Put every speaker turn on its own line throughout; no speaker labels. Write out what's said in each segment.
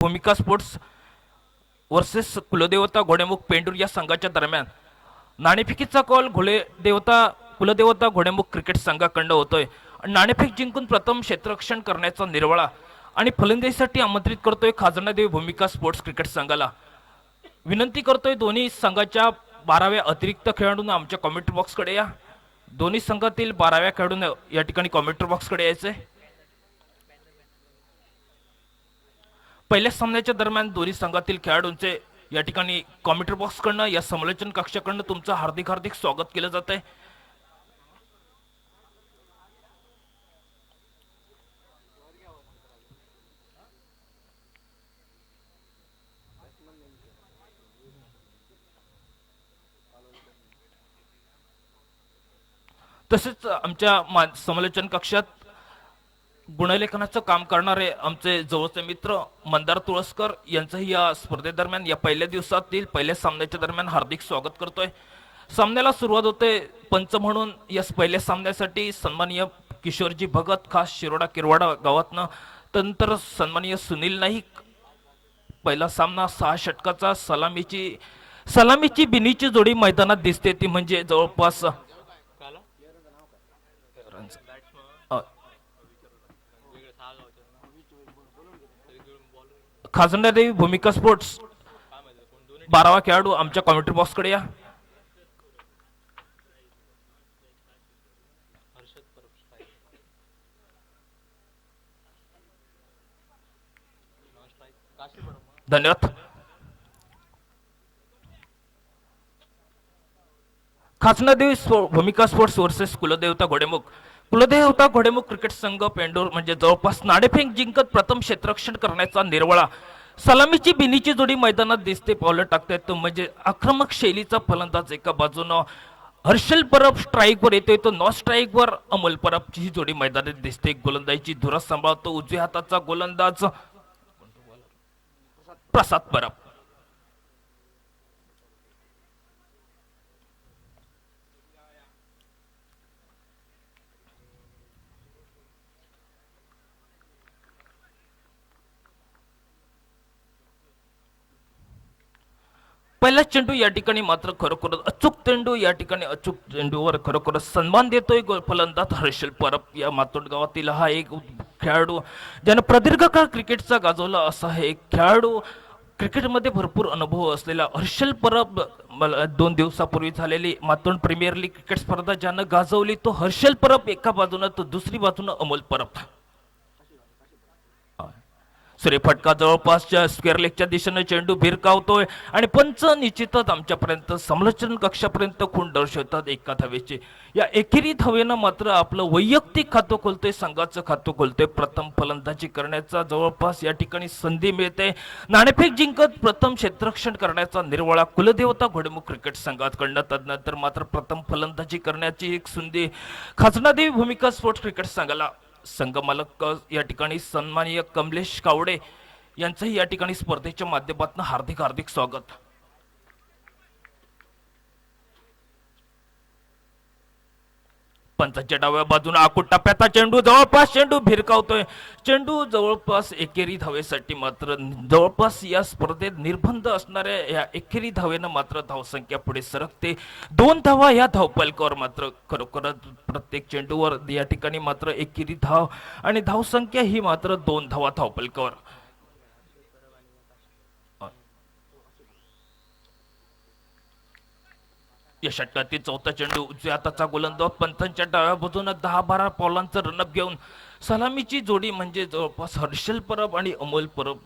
भूमिका sports versus कुलदेवता घोडेमुख पेंडूर या संघाच्या दरम्यान नाणेफेकीचा कॉल कुलदेवता घोडेमुख क्रिकेट संघाकडून होतोय. नाणेफेक जिंकून प्रथम क्षेत्ररक्षण करण्याचा निर्वाळा आणि फलंदाजीसाठी आमंत्रित करतोय खाजणादेवी भूमिका स्पोर्ट्स क्रिकेट संघाला. विनंती करतोय दोन्ही संघाच्या 12व्या अतिरिक्त खेळाडूंना आमच्या कॉमेंट्री बॉक्सकडे या. दोन्ही संघातील 12व्या खेळाडूंना या ठिकाणी कॉमेंट्री बॉक्सकडे यायचंय. पहिल्या सामन्याच्या दरम्यान दोन्ही संघातील खेळाडूंचे या ठिकाणी कॉमेंट्री बॉक्सकडनं या समालोचन कक्षाकडनं तुमचं हार्दिक हार्दिक स्वागत केलं जात आहे. तसेच आमच्या समालोचन कक्षात गुणलेखनाचं काम करणारे आमचे जवळचे मित्र मंदार तुळसकर यांचंही या स्पर्धेदरम्यान या पहिल्या दिवसातील पहिल्या सामन्याच्या दरम्यान हार्दिक स्वागत करतोय. सामन्याला सुरुवात होते. पंच म्हणून या पहिल्या सामन्यासाठी सन्माननीय किशोरजी भगत खास शिरोडा किरवाडा गावातनं, त्यानंतर सन्माननीय सुनील नाईक. पहिला सामना 6 षटकाचा सलामीची बिनीची जोडी मैदानात दिसते, ती म्हणजे जवळपास खाजणादेवी भूमिका स्पोर्ट्स 12वा खेळाडू आमच्या कॉमेंट्री बॉक्सकडे या. धन्यवाद. खाजणादेवी भूमिका स्पोर्ट्स वर्सेस कुलदेवता घोडेमुख क्रिकेट संघ पेंडूर म्हणजे जवळपास नाणेफेक जिंकत प्रथम क्षेत्ररक्षण करण्याचा निर्वाळा. सलामीची बिनीची जोडी मैदानात दिसते, पावलं टाकतायत तो म्हणजे आक्रमक शैलीचा फलंदाज एका बाजूनं हर्षल परब स्ट्राईकवर येतोय, तो नॉन स्ट्राईकवर अमोल परबची ही जोडी मैदानात दिसते. गोलंदाजीची धुरा सांभाळतो उजव्या हाताचा गोलंदाज प्रसाद परब. पहिला चेंडू या ठिकाणी मात्र खरोखरच अचूक चेंडूवर खरोखरच सन्मान देतोय फलंदाज हर्षल परब. या मातोड गावातील हा एक खेळाडू ज्यानं प्रदीर्घ काळ क्रिकेटचा गाजवला असा हे एक खेळाडू, क्रिकेटमध्ये भरपूर अनुभव असलेला हर्षल परब. 2 दिवसापूर्वी झालेली मातोंड प्रीमियर लीग क्रिकेट स्पर्धा ज्यानं गाजवली तो हर्षल परब एका बाजूनं, तर दुसरी बाजूनं अमोल परब. सूर्यफटका जवळपासच्या स्क्वेअर लेगच्या दिशेने चेंडू भिरकावतोय आणि पंच निश्चितच आमच्यापर्यंत समालोचन कक्षापर्यंत खूण दर्शवतात एका धावेचे. या एकेरी धावेनं मात्र आपलं वैयक्तिक खातं खोलतोय, संघाचं खातं खोलतोय. प्रथम फलंदाजी करण्याचा जवळपास या ठिकाणी संधी मिळते. नाणेफेक जिंकत प्रथम क्षेत्ररक्षण करण्याचा निर्वाळा कुलदेवता घोडेमुख क्रिकेट संघाकडनं. तदनंतर मात्र प्रथम फलंदाजी करण्याची एक संधी खाजणादेवी भूमिका स्पोर्ट्स क्रिकेट संघाला. संघमालक या ठिकाणी सन्माननीय कमलेश कावडे यांचंही या ठिकाणी स्पर्धेच्या माध्यमातून हार्दिक हार्दिक स्वागत. पंचाच्या डाव्या बाजूने आकुट टप्प्याचा चेंडू भिरकावतोय. चेंडू जवळपास एकेरी धावेसाठी मात्र जवळपास या स्पर्धेत निर्बंध असणाऱ्या या एकेरी धावेनं मात्र धावसंख्या पुढे सरकते. 2 धावा या धावपलकावर मात्र खरोखरच प्रत्येक चेंडूवर या ठिकाणी मात्र एकेरी धाव आणि धावसंख्या ही मात्र 2 धावा धावपलकावर. या षटकातील चौथा चेंडू उजव्या हाताचा गोलंदाज पंचांच्या डाव्या बाजूने 10-12 पावलांचं रनअप घेऊन सलामीची जोडी म्हणजे जवळपास हर्षल परब आणि अमोल परब.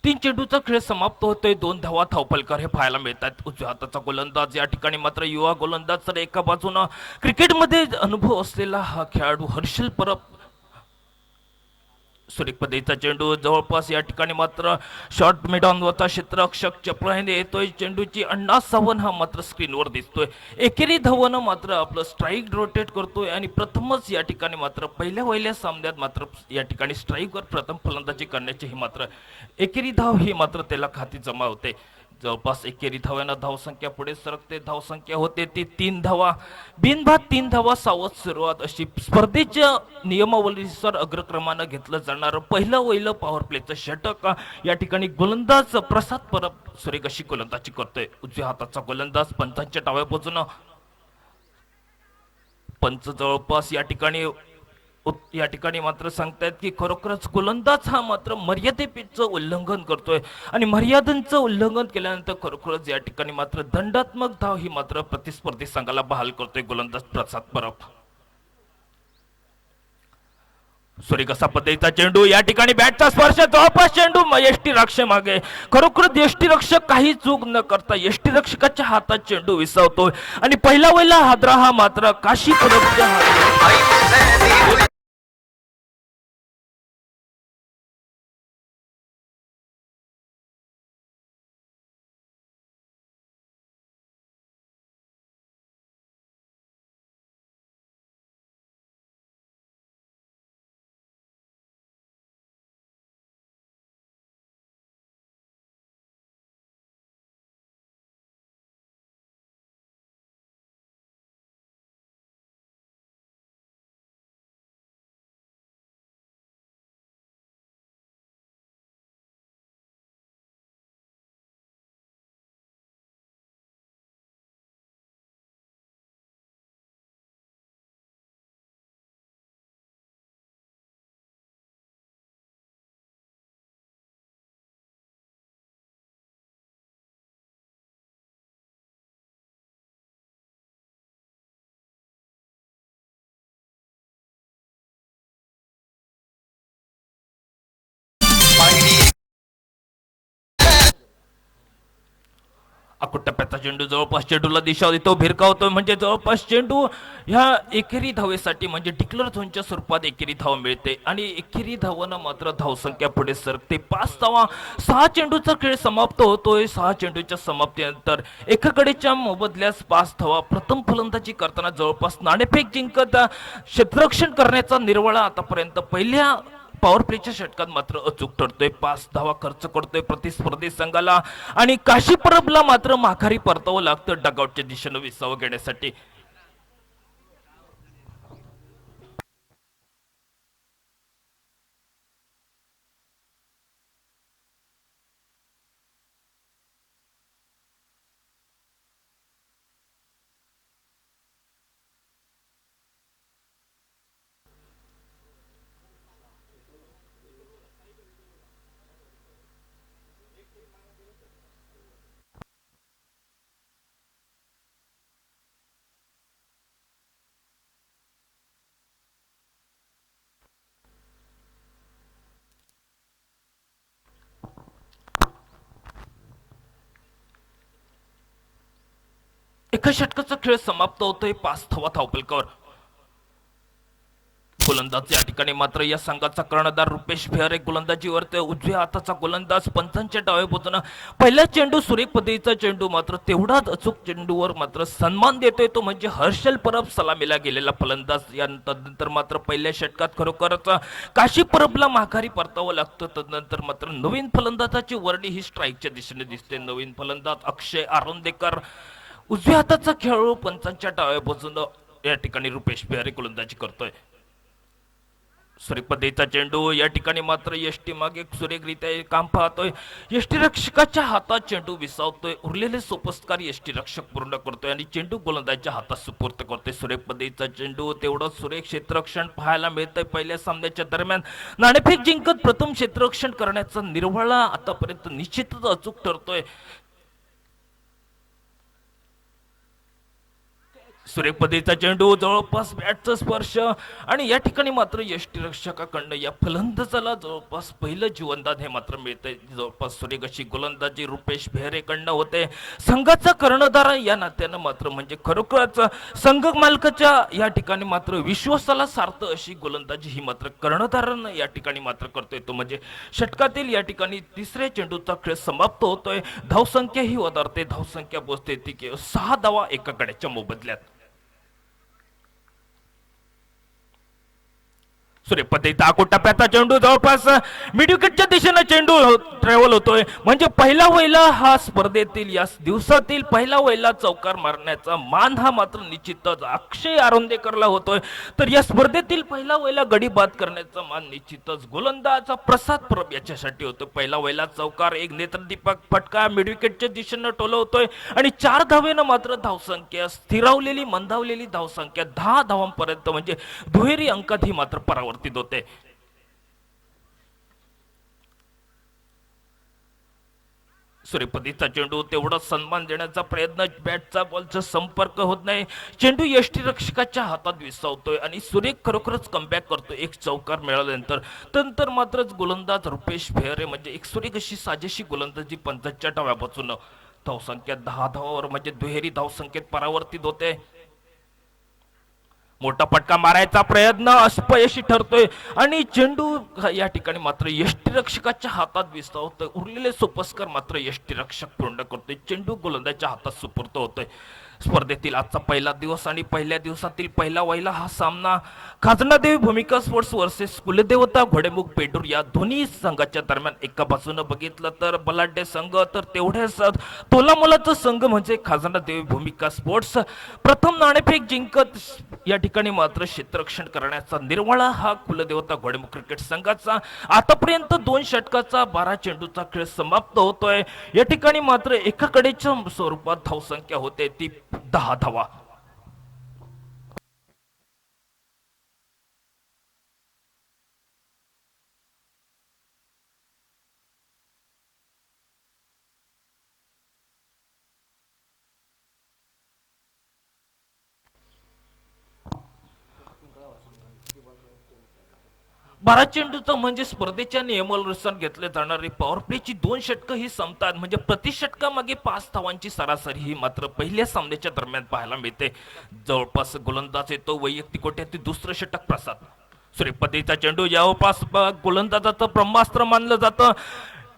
तीन चेंडूचा खेळ समाप्त होतोय. 2 धावा धावपलकार हे पाहायला मिळतात. उजव्या हाताचा गोलंदाज या ठिकाणी मात्र युवा गोलंदाज, तर एका बाजूनं क्रिकेटमध्ये अनुभव असलेला हा खेळाडू हर्षल परब. सुरेख पद्धतीचा चेंडू जवळपास या ठिकाणी मात्र शॉर्ट मिडॉनवरचा क्षेत्ररक्षक चपळाईने येतोय. चेंडूची 50 हा मात्र स्क्रीनवर दिसतोय. एकेरी धावन मात्र आपलं स्ट्राईक रोटेट करतोय आणि प्रथमच या ठिकाणी मात्र पहिल्या सामन्यात मात्र या ठिकाणी स्ट्राईकवर प्रथम फलंदाजी करण्याची ही मात्र एकेरी धाव ही मात्र त्याला खाती जमा होते. जवळपास एकेरी धाव्यानं धावसंख्या पुढे सरकते. धावसंख्या होते ती 3 धावा. बिनबाद 3 धावा सावध सुरुवात अशी स्पर्धेच्या नियमावलीनुसार अग्रक्रमानं घेतलं जाणारं पहिलं पॉवर प्लेचं षटक या ठिकाणी गोलंदाज प्रसाद परब सुरेख अशी गोलंदाजी करतोय. उजव्या हाताचा गोलंदाज पंचांच्या डाव्या बाजूनं. पंच जवळपास या ठिकाणी मात्र सांगतायत की खरोखरच गोलंदाज हा मात्र मर्यादेपेचं उल्लंघन करतोय आणि मर्यादांचं उल्लंघन केल्यानंतर खरोखरच या ठिकाणी मात्र दंडात्मक धाव ही मात्र प्रतिस्पर्धी संघाला बहाल करतोय गोलंदाज प्रसाद परब. सुरेख असा पद्धतीचा चेंडू या ठिकाणी बॅटचा स्पर्श जवळपास चेंडू यष्टीरक्षक मागे. खरोखर यष्टीरक्षक काही चूक न करता यष्टीरक्षकाच्या हातात चेंडू विसावतोय आणि पहिला हादरा हा मात्र काशी परबच्या हातात. टप्प्याचा चेंडू जवळपास चेंडूला दिशा देतो. भिरकावतोय म्हणजे जवळपास चेंडू ह्या एकेरी धावेसाठी म्हणजे डिक्लेअर झोनच्या स्वरूपात एकेरी धाव मिळते आणि एकेरी धावानं मात्र धावसंख्या पुढे सरकते. 5 धावा. 6 चेंडूचा खेळ समाप्त होतोय. 6 चेंडूच्या समाप्तीनंतर एकाकडेच्या मोबदल्यास 5 धावा. प्रथम फलंदाजी करताना जवळपास नाणेफेक जिंकत क्षेत्ररक्षण करण्याचा निर्वाळा आतापर्यंत पहिल्या पॉवर प्लेच्या षटकात मात्र अचूक ठरतोय. 5 धावा खर्च करतोय प्रतिस्पर्धी संघाला आणि काशी परबला मात्र माघारी परतावं लागतं डगआउटच्या दिशेनं विसावं घेण्यासाठी. एका षटकाचा खेळ समाप्त होतोय 5 धावा धावफलकावर. गोलंदाज या ठिकाणी मात्र या संघाचा कर्णधार रुपेश भिहारे गोलंदाजीवर. उजव्या हाताचा गोलंदाज पंचांच्या डाव्या बाजूनं. पहिला चेंडू सुरेख पद्धतीचा चेंडू मात्र तेवढाच अचूक चेंडूवर मात्र सन्मान देतोय तो म्हणजे हर्षल परब सलामीला गेलेला फलंदाज. यानंतर मात्र पहिल्या षटकात खरोखरच काशी परबला माघारी परतावं लागतं. तदनंतर मात्र नवीन फलंदाजाची वर्णी ही स्ट्राईकच्या दिशेने दिसते. नवीन फलंदाज अक्षय आरोंदेकर. उजव्या हाताचा खेळाडू पंचांच्या डाव्या बाजूनं या ठिकाणी रुपेश भिहारे गोलंदाजी करतोय. सुरेख पद्धतीचा चेंडू या ठिकाणी मात्र यष्टी मागे सुरेखरित्या काम पाहतोय. यष्टीरक्षकाच्या हातात चेंडू विसावतोय. उरलेले सोपस्कार यष्टीरक्षक पूर्ण करतोय आणि चेंडू गोलंदाजाच्या हातात सुपूर्त करतोय. सुरेख पद्धतीचा चेंडू तेवढंच सुरेख क्षेत्ररक्षण पाहायला मिळतंय. पहिल्या सामन्याच्या दरम्यान नाणेफेक जिंकत प्रथम क्षेत्ररक्षण करण्याचा निर्वाळा आतापर्यंत निश्चितच अचूक ठरतोय. सुरेखपदेचा चेंडू जवळपास बॅटचा स्पर्श आणि या ठिकाणी मात्र यष्टीरक्षकाकडनं या फलंदाजाला जवळपास पहिलं जीवनदान हे मात्र मिळतंय. जवळपास सुरेख अशी गोलंदाजी रुपेश बेहरेकडनं होते. संघाचा कर्णधार या नात्यानं मात्र म्हणजे खरोखरच संघ मालकाच्या या ठिकाणी मात्र विश्वासाला सार्थ अशी गोलंदाजी ही मात्र कर्णधारानं या ठिकाणी मात्र करतोय. तो म्हणजे षटकातील या ठिकाणी तिसऱ्या चेंडूचा खेळ समाप्त होतोय. धावसंख्या ही वधारते. धावसंख्या पोहोचते ती केवळ 6 धावा एका गड्याच्या मोबदल्यात. सूर्यपद्धतीचा आखूड टप्प्याचा चेंडू जवळपास मिडविकेटच्या दिशेने चेंडू ट्रॅव्हल होतोय. म्हणजे पहिला वहिला हा स्पर्धेतील या दिवसातील पहिला वहिला चौकार मारण्याचा मान हा मात्र निश्चितच अक्षय आरोंदेकरला होतोय. तर या स्पर्धेतील पहिला वहिला गडी बाद करण्याचा मान निश्चितच गोलंदाजा प्रसाद परब याच्यासाठी होतो. पहिला वहिला चौकार एक नेत्रदीपक फटका मिडविकेटच्या दिशेनं टोलवतोय आणि 4 धावेनं मात्र धावसंख्या स्थिरावलेली मंदावलेली धावसंख्या 10 धावांपर्यंत म्हणजे दुहेरी अंकात ही मात्र परावर्तित होते. सूर्यपतीचा चेंडू तेवढा सन्मान देण्याचा प्रयत्न बॅटचा बॉलचा संपर्क होत नाही. चेंडू यष्टीरक्षकाच्या हातात विसावतोय आणि सुरेख खरोखरच कमबॅक करतोय. एक चौकार मिळाल्यानंतर मात्रच गोलंदाज रुपेश बेहरे म्हणजे एक सुरेख अशी साजेशी गोलंदाजी 50च्या डाव्यापासून धावसंख्या 10 धावावर म्हणजे दुहेरी धावसंख्येत परावर्तित होते. मोठा फटका मारायचा प्रयत्न अपयशी ठरतोय आणि चेंडू या ठिकाणी मात्र यष्टीरक्षकाच्या हातात विसावतोय. उरलेले सोपस्कर मात्र यष्टीरक्षक पूर्ण करतोय. चेंडू गोलंदाजाच्या हातात सुपूर्त होतोय. स्पर्धेतील आजचा पहिला दिवस आणि पहिल्या दिवसातील पहिला वहिला हा सामना खाजनादेवी भूमिका स्पोर्ट्स वर्सेस कुलदेवता घोडेमुख पेडूर या दोन्ही संघाच्या दरम्यान एका बाजूने बघितलं तर बलाढ्य संघ तर तेवढ्याच तोलामोलाचा संघ म्हणजे खाजनादेवी भूमिका स्पोर्ट्स प्रथम नाणेफेक जिंकत या ठिकाणी मात्र क्षेत्ररक्षण करण्याचा निर्वाळा हा कुलदेवता घोडेमुख क्रिकेट संघाचा. आतापर्यंत 2 षटकाचा 12 चेंडूचा खेळ समाप्त होतोय. या ठिकाणी मात्र एकाकडेच्या स्वरूपात धावसंख्या होते ती 10 धावा. बारा चेंडूचं म्हणजे स्पर्धेच्या नियमानुसार घेतले जाणारे पॉवर प्लेची 2 षटकं ही संपतात. म्हणजे प्रति षटकामागे 5 धावांची सरासरी ही मात्र पहिल्या सामन्याच्या दरम्यान पाहायला मिळते. जवळपास गोलंदाज येतो वैयक्तिक कोट्यातील दुसरं षटक प्रसाद. सूर्यपद्धतीचा चेंडू जवळपास गोलंदाजाचं ब्रह्मास्त्र मानलं जातं.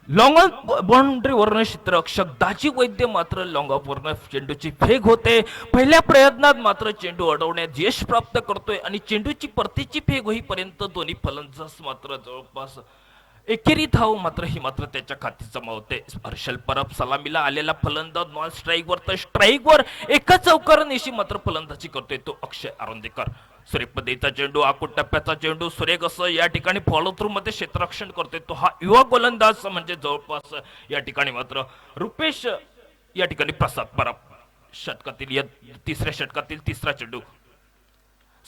लॉंग बाउंड्रीवरनं क्षेत्ररक्षक दाजी वैद्य मात्र लॉंग ऑफवरनं चेंडूची फेक होते. पहिल्या प्रयत्नात मात्र चेंडू अडवण्यात यश प्राप्त करतोय आणि चेंडूची परतीची फेक होईपर्यंत दोन्ही फलंदाज मात्र जवळपास एकेरी धाव मात्र ही मात्र त्याच्या खाती जमावते. हर्षल परब सलामीला आलेला फलंदाज नॉन स्ट्राईकवर तर स्ट्राईकवर एका चौकारानिशी मात्र फलंदाजी करतोय तो अक्षय आरोंदेकर. सूर्यपद्धतीचा चेंडू आखूड टप्प्याचा चेंडू सुरेख असं या ठिकाणी फॉलो थ्रू मध्ये क्षेत्ररक्षण करतोय तो हा युवा गोलंदाज म्हणजे जवळपास या ठिकाणी मात्र रुपेश या ठिकाणी प्रसाद परब. षटकातील या तिसऱ्या षटकातील तिसरा चेंडू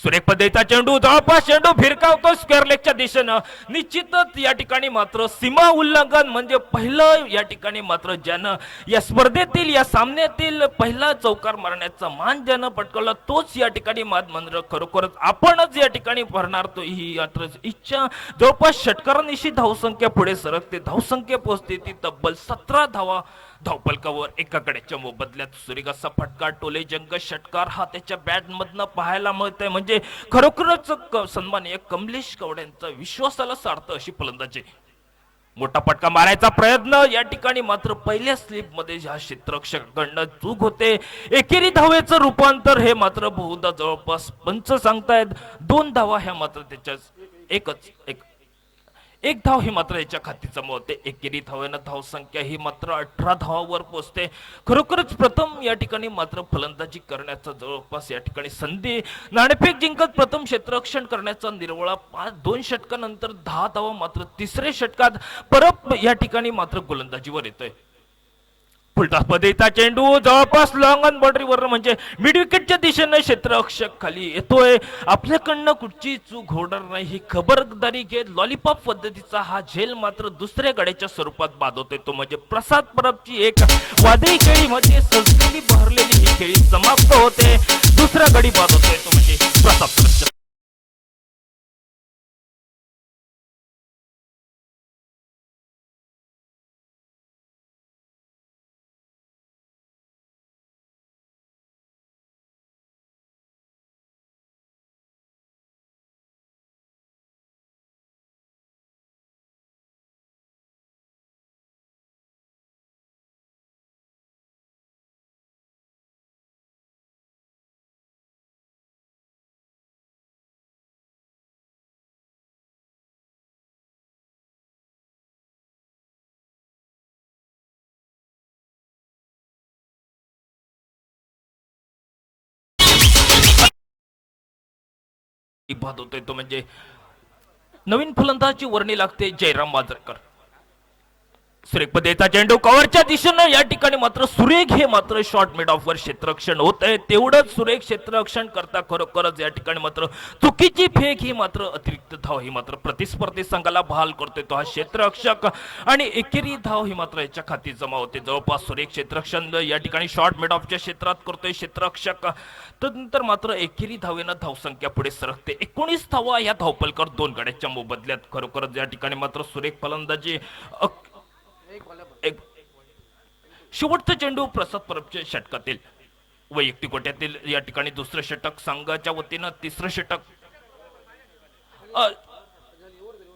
सुरेख पद्धतीचा चेंडू जवळपास चेंडू भिरकावतो स्क्वेअर लेगच्या दिशेनं. निश्चितच या ठिकाणी मात्र सीमा उल्लंघन म्हणजे पहिलं या ठिकाणी मात्र ज्यानं या स्पर्धेतील या सामन्यातील पहिला चौकार मारण्याचा मान ज्यानं पटकवला तोच या ठिकाणी मात मंत्र खरोखरच आपणच या ठिकाणी भरणार तो ही इच्छा. जवळपास षटकारांनिशी धावसंख्या पुढे सरकते. धावसंख्या पोहोचते ती तब्बल 17 धावा धावपलकावर एका गड्याच्या मोबदल्यात. सुरेख असा फटका टोले जंग षटकार हा त्याच्या बॅट मधनं पाहायला मिळतंय. म्हणजे खरोखरच सन्माननीय कमलेश कवड्यांचा विश्वासाला सार्थ अशी फलंदाजी. मोठा फटका मारायचा प्रयत्न या ठिकाणी मात्र पहिल्या स्लिप मध्ये ह्या क्षेत्ररक्षकाकडनं चूक होते. एकेरी धावेचं रूपांतर हे मात्र बहुधा जवळपास पंच सांगतायत. 2 धावा ह्या मात्र त्याच्या एक धाव ही मात्र याच्या खाती जमवते. एकेरी धावेनं धावसंख्या ही मात्र 18 धावावर पोहोचते. खरोखरच प्रथम या ठिकाणी मात्र फलंदाजी करण्याचा जवळपास या ठिकाणी संधी नाणेफेक जिंकत प्रथम क्षेत्ररक्षण करण्याचा निर्वळा 2 षटकानंतर 10 धावा मात्र तिसऱ्या षटकात परत या ठिकाणी मात्र गोलंदाजीवर येतोय. फुलटॉसमध्येचा चेंडू जवळपास लॉंग ऑन बाउंड्रीवर म्हणजे मिड विकेटच्या दिशेने क्षेत्ररक्षक खाली येतोय. आपल्याकडनं कुठची चूक होणार नाही ही खबरदारी घेत लॉलीपॉप पद्धतीचा हा झेल मात्र दुसऱ्या गड्याच्या स्वरूपात बांधवतोय तो म्हणजे प्रसाद परबची एक वादळी खेळीमध्ये सजलेली बहरलेली ही खेळी समाप्त होते. दुसरा गडी बांधवतोय तो म्हणजे प्रसाद परब. बाद होतोय तो म्हणजे नवीन फलंदाजी वर्णी लागते जयराम मांजरेकर. सुरेख पद्धतीचा चेंडू कव्हरच्या दिशेनं या ठिकाणी मात्र सुरेख हे मात्र शॉर्ट मिड ऑफ वर क्षेत्ररक्षण होत आहे. तेवढंच सुरेख क्षेत्ररक्षण करता खरोखरच या ठिकाणी मात्र चुकीची फेक ही मात्र अतिरिक्त धाव ही मात्र प्रतिस्पर्धी संघाला बहाल करतोय तो हा क्षेत्ररक्षक आणि एकेरी धाव ही मात्र याच्या खाती जमा होते. जवळपास सुरेख क्षेत्ररक्षण या ठिकाणी शॉर्ट मिड ऑफच्या क्षेत्रात करतोय क्षेत्ररक्षक. तदनंतर मात्र एकेरी धावेनं धावसंख्या पुढे सरकते. 19 धावा या धावपलकर दोन गड्याच्या मोबदल्यात. खरोखरच या ठिकाणी मात्र सुरेख फलंदाजी एक शेवटचा चेंडू प्रसाद परबच्या षटकातील वैयक्तिक गोट्यातील या ठिकाणी दुसरं षटक संघाच्या वतीनं तिसरं षटक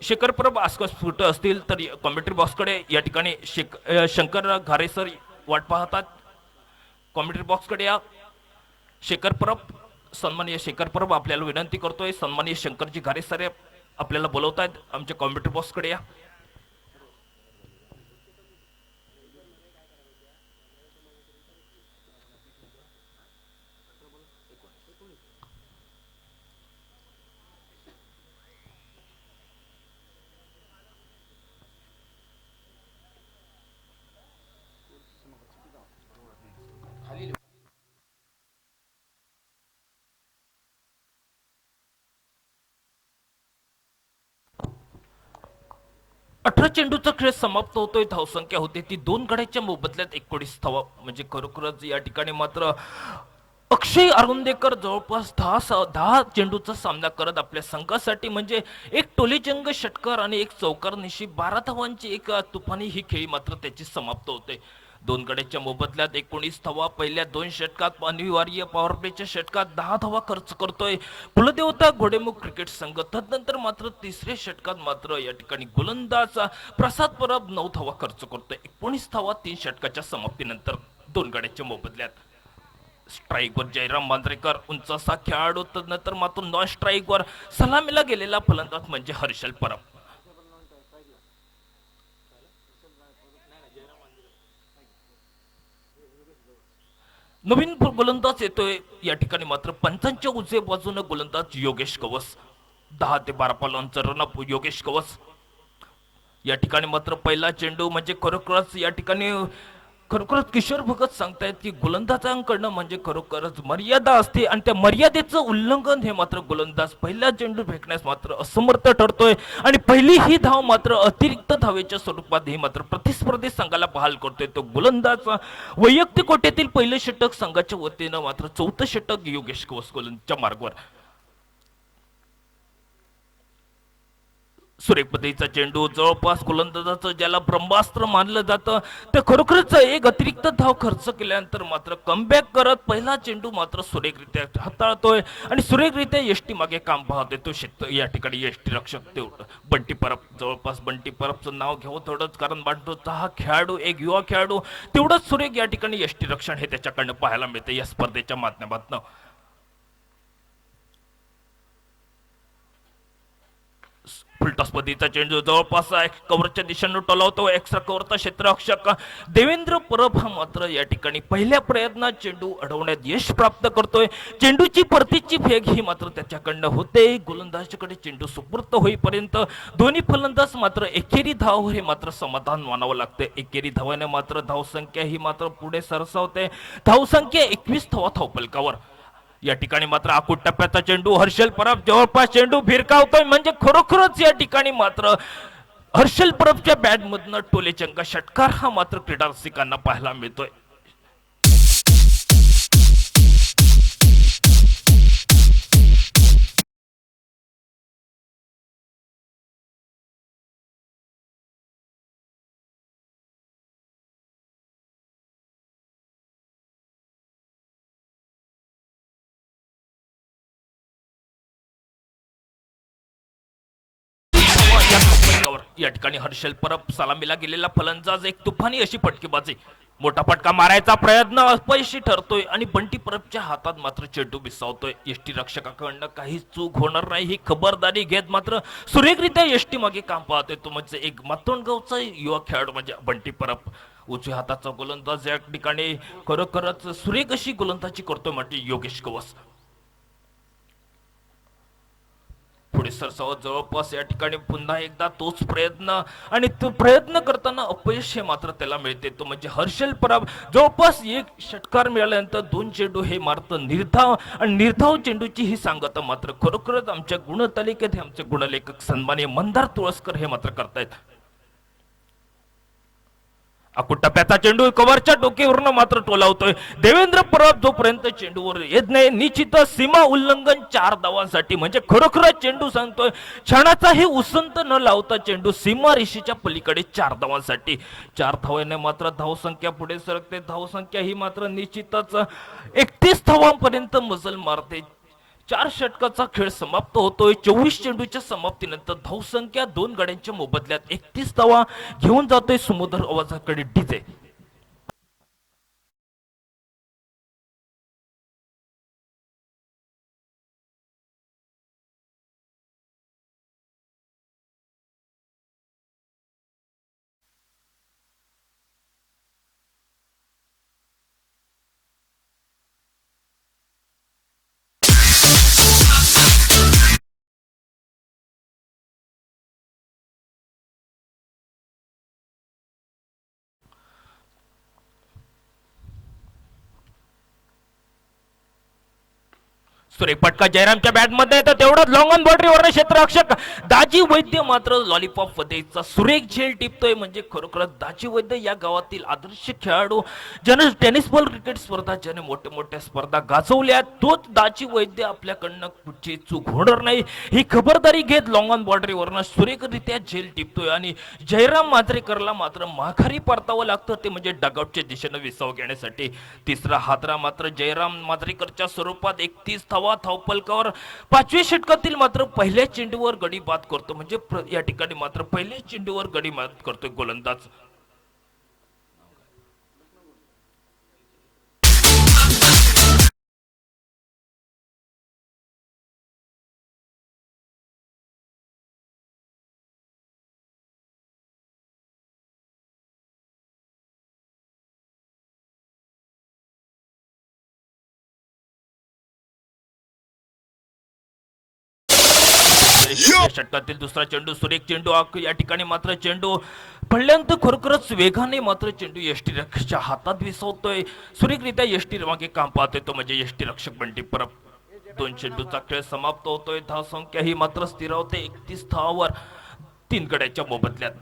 शेखर परब आसपास फुट असतील तर कॉमेंट्री बॉक्सकडे या ठिकाणी शंकर घारे सर वाट पाहतात. कॉमेंट्री बॉक्सकडे या. शेखर परब सन्माननीय शेखर परब आपल्याला विनंती करतोय. सन्माननीय शंकरजी घारे सर आपल्याला बोलवतायत आमच्या कॉमेंट्री बॉक्सकडे या. 18 चेंडूचा खेळ समाप्त होतोय. धावसंख्या होते ती दोन गड्याच्या मोबदल्यात 19 धावा म्हणजे खरोखरच या ठिकाणी मात्र अक्षय अरुंदेकर जवळपास 10 चेंडूचा सामना करत आपल्या संघासाठी म्हणजे एक टोलेजंग षटकार आणि एक चौकार निशी 12 धावांची एक तुफानी ही खेळी मात्र त्याची समाप्त होते. दोन गड्याच्या मोबदल्यात 19 धावा. पहिल्या दोन षटकात अनिवार्य पॉवर प्लेच्या षटकात 10 धावा खर्च करतोय कुलदेवता घोडेमुख क्रिकेट संघ. तदनंतर मात्र तिसऱ्या षटकात मात्र या ठिकाणी गोलंदाज प्रसाद परब 9 धावा खर्च करतोय. 19 धावा 3 षटकाच्या समाप्तीनंतर दोन गड्याच्या मोबदल्यात. स्ट्राईकवर जयराम मांजरेकर उंच असा खेळाडू. तदनंतर मात्र नॉन स्ट्राईकवर सलामीला गेलेला फलंदाज म्हणजे हर्षल परब. नवीन गोलंदाज येतोय या ठिकाणी मात्र पंचांच्या उजव्या बाजूने गोलंदाज योगेश कवस. 10 ते 12 पालांचा रनअप योगेश कवस. या ठिकाणी मात्र पहिला चेंडू म्हणजे खरोखरच या ठिकाणी खरोखरच किशोर भगत सांगतायत की गोलंदाजांकडनं म्हणजे खरोखरच मर्यादा असते आणि त्या मर्यादेचं उल्लंघन हे मात्र गोलंदाज पहिला चेंडू फेकण्यास मात्र असमर्थ ठरतोय आणि पहिली ही धाव मात्र अतिरिक्त धावेच्या स्वरूपात ही मात्र प्रतिस्पर्धी संघाला बहाल करतोय तो गोलंदाज. वैयक्तिक कोट्यातील पहिलं षटक संघाच्या वतीनं मात्र चौथं षटक योगेश कवस गोलंदाजच्या मार्गावर. सुरेख पद्धतीचा चेंडू जवळपास गोलंदाजाचं ज्याला ब्रह्मास्त्र मानलं जातं ते खरोखरच एक अतिरिक्त धाव खर्च केल्यानंतर मात्र कमबॅक करत पहिला चेंडू मात्र सुरेखरित्या हाताळतोय आणि सुरेखरित्या यष्टी मागे काम पाहतोय तो या ठिकाणी यष्टी रक्षक तेवढं बंटी परब. जवळपास बंटी परबचं नाव घ्यावं थोडंच कारण बांटोचा हा खेळाडू एक युवा खेळाडू तेवढंच सुरेख या ठिकाणी यष्टी रक्षण हे त्याच्याकडनं पाहायला मिळतं या स्पर्धेच्या माध्यमातून. फुलटॉस पद्धतीचा चेंडू जवळपास कव्हरच्या दिशेनं टोलावतो. एक्स्ट्रा कव्हरचा क्षेत्ररक्षक देवेंद्र परब हा मात्र या ठिकाणी पहिल्या प्रयत्नात चेंडू अडवण्यात यश प्राप्त करतोय. चेंडूची परतीची फेक ही मात्र त्याच्याकडनं होते. गोलंदाजाकडे चेंडू सुपूर्त होईपर्यंत दोन्ही फलंदाज मात्र एकेरी धाव हे मात्र समाधान मानावं लागते. एकेरी धावाने मात्र धावसंख्या ही मात्र पुढे सरसावते. धावसंख्या 21 धावा धावफलकावर. या ठिकाणी मात्र आखूड टप्प्याचा चेंडू हर्षल परब जवळपास चेंडू भिरकावतोय. म्हणजे खरोखरच या ठिकाणी मात्र हर्षल परबच्या बॅट मधनं टोलेचंका षटकार हा मात्र क्रीडा रसिकांना पाहायला मिळतोय. या ठिकाणी हर्षल परब सलामीला गेलेला फलंदाज एक तुफानी अशी फटकेबाजी मोठा फटका मारायचा प्रयत्न अपयशी ठरतोय आणि बंटी परबच्या हातात मात्र चेंडू विसावतोय. यष्टी रक्षकाकडनं काही चूक होणार नाही ही खबरदारी घेत मात्र सुरेखरित्या यष्टी मागे काम पाहतोय तो म्हणजे एक मातोंडगावचा युवा खेळाडू म्हणजे बंटी परब. उजव्या हाताचा गोलंदाज या ठिकाणी खरोखरच सुरेख अशी गोलंदाजी करतोय म्हणजे योगेश कवस. पुढे सरसावत जवळपास या ठिकाणी पुन्हा एकदा तोच प्रयत्न आणि तो प्रयत्न करताना अपयश हे मात्र त्याला मिळते तो म्हणजे हर्षल परब. जवळपास एक षटकार मिळाल्यानंतर 2 चेंडू हे मारत निर्धाव आणि निर्धाव चेंडूची ही सांगता मात्र खरोखरच आमच्या गुणतालिकेत हे आमचे गुणलेखक सन्माननीय मंदार तुळसकर हे मात्र करतायत. आखूड टप्प्याचा चेंडू कव्हरच्या डोक्यावरून मात्र टोलावतोय. देवेंद्र परब जोपर्यंत चेंडूवर येत नाही निश्चितच सीमा उल्लंघन 4 धावांसाठी म्हणजे खरोखरच चेंडू सांगतोय क्षणाचा हे उसंत न लावता चेंडू सीमा रेषेच्या पलीकडे 4 धावांसाठी. 4 धावाने मात्र धावसंख्या पुढे सरकते. धावसंख्या ही मात्र निश्चितच 31 धावांपर्यंत मजल मारते. 4 षटकाचा खेळ समाप्त होतोय. 24 चेंडूच्या समाप्तीनंतर धावसंख्या 2 गड्यांच्या मोबदल्यात 31 धावा घेऊन जातोय सुमोधर आवाजाकडे डीजे. सुरेख फटका जयरामच्या बॅटमध्ये येतो तेवढाच लॉंग ऑन बाउंड्रीवर क्षेत्ररक्षक दाजी वैद्य मात्र लॉलीपॉप पद्धतीचा सुरेख झेल टिपतोय. म्हणजे खरोखरच दाजी वैद्य या गावातील आदर्श खेळाडू ज्याने टेनिस बॉल क्रिकेट स्पर्धा ज्याने मोठ्या मोठ्या स्पर्धा गाजवल्या तोच दाजी वैद्य आपल्याकडनं कुठची चूक होणार नाही ही खबरदारी घेत लॉंग ऑन बाउंड्रीवरनं सुरेखरित्या झेल टिपतोय. आणि जयराम मात्रेकरला मात्र माघारी परतावं लागतं ते म्हणजे डगआउटच्या दिशेनं विसाव घेण्यासाठी. तिसरा हादरा मात्र जयराम मात्रेकरच्या स्वरूपात 31 धावा धावफलकावर. 5व्या षटकातील मात्र पहिल्या चेंडूवर गडी बाद करतो म्हणजे या ठिकाणी मात्र पहिल्या चेंडूवर गडी बाद करतोय गोलंदाज. षटकातील दुसरा चेंडू सुरेख चेंडू या ठिकाणी मात्र चेंडू पडल्यानंतर खरोखरच वेगाने मात्र चेंडू यष्टी रक्षकाच्या हातात विसवतोय. सुरेखरित्या यष्टी मागे काम पाहतोय तो म्हणजे यष्टी रक्षक बंटी परब. 2 चेंडूचा खेळ समाप्त होतोय. धावसंख्या ही मात्र स्थिरावते 31 धावावर 3 गड्याच्या मोबदल्यात.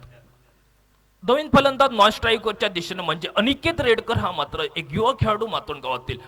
दोन फलंदाज नॉन स्ट्राईकच्या दिशेनं म्हणजे अनिकेत रेडकर हा मात्र एक युवा खेळाडू मातोंडगावातील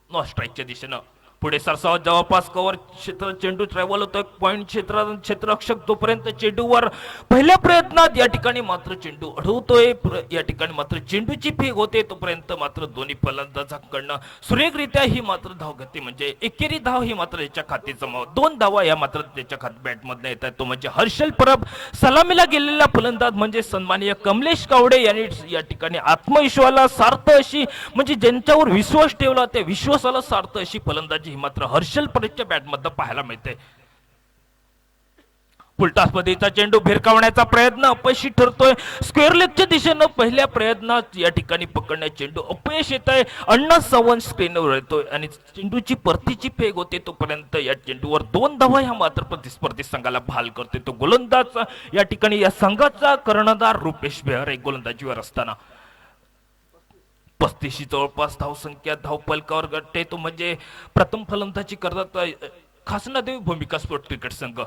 नॉन स्ट्राईकच्या दिशेनं पुढे सरसावत जवळपास कव्हर क्षेत्र चेंडू ट्रॅव्हल होतोय पॉइंट क्षेत्ररक्षक तोपर्यंत चेंडूवर पहिल्या प्रयत्नात या ठिकाणी मात्र चेंडू अडवतोय. या ठिकाणी मात्र चेंडूची फेक होते तोपर्यंत मात्र दोन्ही फलंदाजांकडनं सुरेखरित्या ही मात्र धाव घेते म्हणजे एकेरी धाव ही मात्र याच्या खाती जमाव. 2 धावा या मात्र त्याच्या खात बॅट मधनं येत आहेत तो म्हणजे हर्षल परब. सलामीला गेलेला फलंदाज म्हणजे सन्माननीय कमलेश कावडे यांनी या ठिकाणी आत्मविश्वासाला सार्थ अशी म्हणजे ज्यांच्यावर विश्वास ठेवला त्या विश्वासाला सार्थ अशी फलंदाजी मात्र हर्षल परबच्या बॅट मध्ये पाहायला मिळते. फुलटॉस पद्धतीचा चेंडू भिरकावण्याचा प्रयत्न अपयशी ठरतोय. स्क्वेअर लेगच्या दिशेनं पहिल्या प्रयत्नात या ठिकाणी पकडण्यात चेंडू अपयश येत आहे. अण्णा सावंत स्क्रीनवर येतोय आणि चेंडूची परतीची फेक होते. तोपर्यंत या चेंडूवर 2 धावा ह्या मात्र प्रतिस्पर्धी संघाला भाल करते. तो गोलंदाज या ठिकाणी या संघाचा कर्णधार रुपेश बेहर एक गोलंदाजीवर असताना 35 जवळपास धावसंख्या धावपलकावर गटते. तो म्हणजे प्रथम फलंदाजी करतात खासनादेवी भूमिका स्पोर्ट क्रिकेट संघ.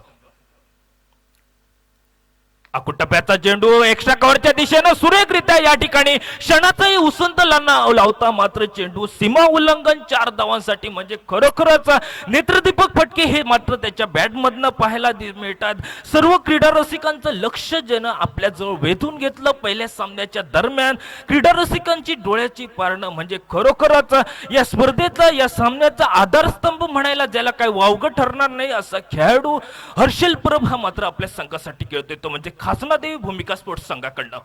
टप्प्याचा चेंडू एक्स्ट्रा कव्हरच्या दिशेनं सुरेखरित्या या ठिकाणी क्षणाचाही उसंत लावता मात्र चेंडू सीमा उल्लंघन 4 धावांसाठी म्हणजे खरोखरच नेत्रदीपक फटके हे मात्र त्याच्या बॅटमधनं पाहायला मिळतात. सर्व क्रीडा रसिकांचं लक्ष ज्यानं आपल्या जवळ वेधून घेतलं पहिल्या सामन्याच्या दरम्यान. क्रीडा रसिकांची डोळ्याची पारणं म्हणजे खरोखरच या स्पर्धेतला या सामन्याचा आधारस्तंभ म्हणायला ज्याला काही वावगं ठरणार नाही असा खेळाडू हर्षल परब हा मात्र आपल्या संघासाठी खेळतोय. तो म्हणजे खासनादेवी भूमिका स्पोर्ट्स संघाकडनं.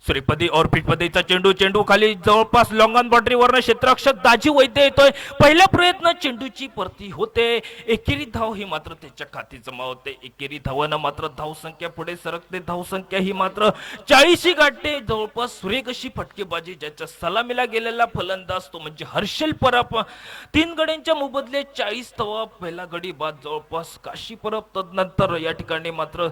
सूर्यपदी और पीठपदीचा चेंडू खाली जवळपास लॉंग ऑन बाउंड्रीवरनं क्षेत्ररक्षक दाजी वैद्य येतोय. पहिल्या प्रयत्नात चेंडूची परती होते. एकेरी धाव ही मात्र त्याच्या खाती जमा होते. एकेरी धावानं मात्र धावसंख्या पुढे सरकते. धावसंख्या ही मात्र 40 गाठते. जवळपास सुरेख अशी फटकेबाजी ज्याच्या सलामीला गेलेला फलंदाज तो म्हणजे हर्षल परब. 3 गड्यांच्या मोबदले 40 धावा पहिला गडी बाद जवळपास काशी परब. तदनंतर या ठिकाणी मात्र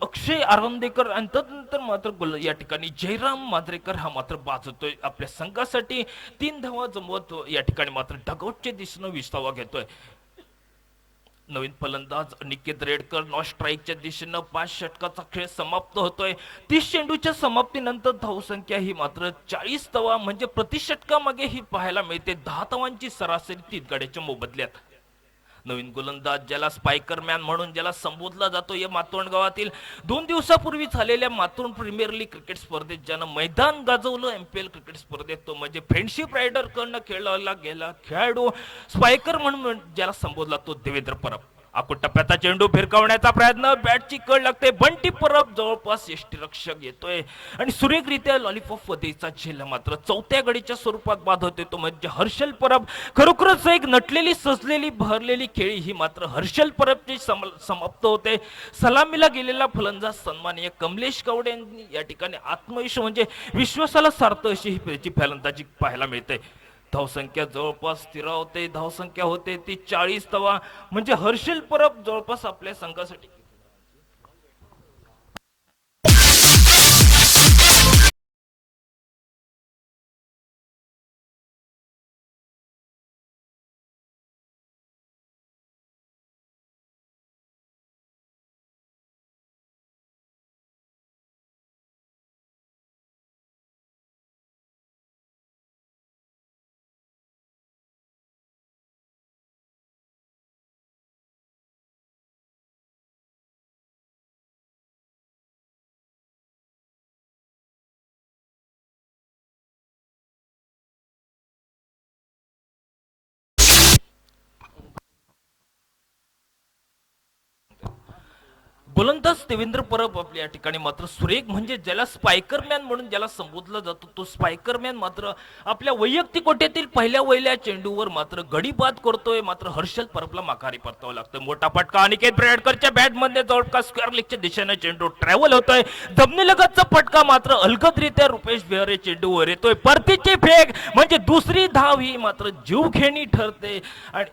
अक्षय आरंदेकर आणि तदनंतर मात्र या ठिकाणी जयराम मांजरेकर हा मात्र बाद होतोय. आपल्या संघासाठी 3 धावा जमवत या ठिकाणी मात्र डगआउटच्या दिशेनं विसावा घेतोय. नवीन फलंदाज निकेत रेडकर नॉन स्ट्राईकच्या दिशेनं 5 षटकाचा खेळ समाप्त होतोय. 30 चेंडूच्या समाप्तीनंतर धावसंख्या ही मात्र 40 धावा म्हणजे प्रति षटकामागे ही पाहायला मिळते. 10 धावांची सरासरी 3 गड्याच्या मोबदल्यात. नवीन गोलंदाज ज्याला स्पायकर मॅन म्हणून ज्याला संबोधला जातो या मातोंड गावातील 2 दिवसापूर्वी झालेल्या मातोंड प्रीमियर लीग क्रिकेट स्पर्धेत ज्यानं मैदान गाजवलं MPL क्रिकेट स्पर्धेत तो म्हणजे फ्रेंडशिप रायडर कडनं खेळला गेला खेळाडू स्पायकर म्हणून ज्याला संबोधला तो देवेंद्र परब. टप्प्याचा चेंडू भिरकावण्याचा प्रयत्न बॅटची कड लागते. बंटी परब जवळपास यष्टीरक्षक येतोय आणि सुरेखरित्या लॉलीपॉप पद्धतीचा झेल मात्र 4थ्या गडीच्या स्वरूपात बाद होते. तो म्हणजे हर्षल परब. खरोखरच एक नटलेली सजलेली भरलेली खेळी ही मात्र हर्षल परबची समाप्त होते. सलामीला गेलेला फलंदाज सन्माननीय कमलेश कवडे यांनी या ठिकाणी आत्मविश्वास म्हणजे विश्वासाला सार्थ अशी ही फलंदाजी पाहायला मिळते. धावसंख्या जवळपास स्थिरावते. धावसंख्या होते ती 40 धावा म्हणजे हर्षल परब जवळपास आपल्या संघासाठी गोलंदाज देवेंद्र परब आपल्या या ठिकाणी मात्र सुरेख म्हणजे ज्याला स्पायकरमॅन म्हणून ज्याला संबोधलं जातो तो स्पायकरमॅन मात्र आपल्या वैयक्तिक कोट्यातील पहिल्या वहिल्या चेंडूवर मात्र गडी बाद करतोय. मात्र हर्षल परबला माघारी परतावं लागतं. मोठा फटका अनिकेत रेडकरच्या बॅटमध्ये जवळपास स्क्वेअर लेगच्या दिशेने चेंडू ट्रॅव्हल होतोय. जमिनीलगतचा फटका मात्र अलगदरित्या रुपेश बेहरे चेंडूवर येतोय. परतीची फेक म्हणजे दुसरी धाव ही मात्र जीवघेणी ठरते आणि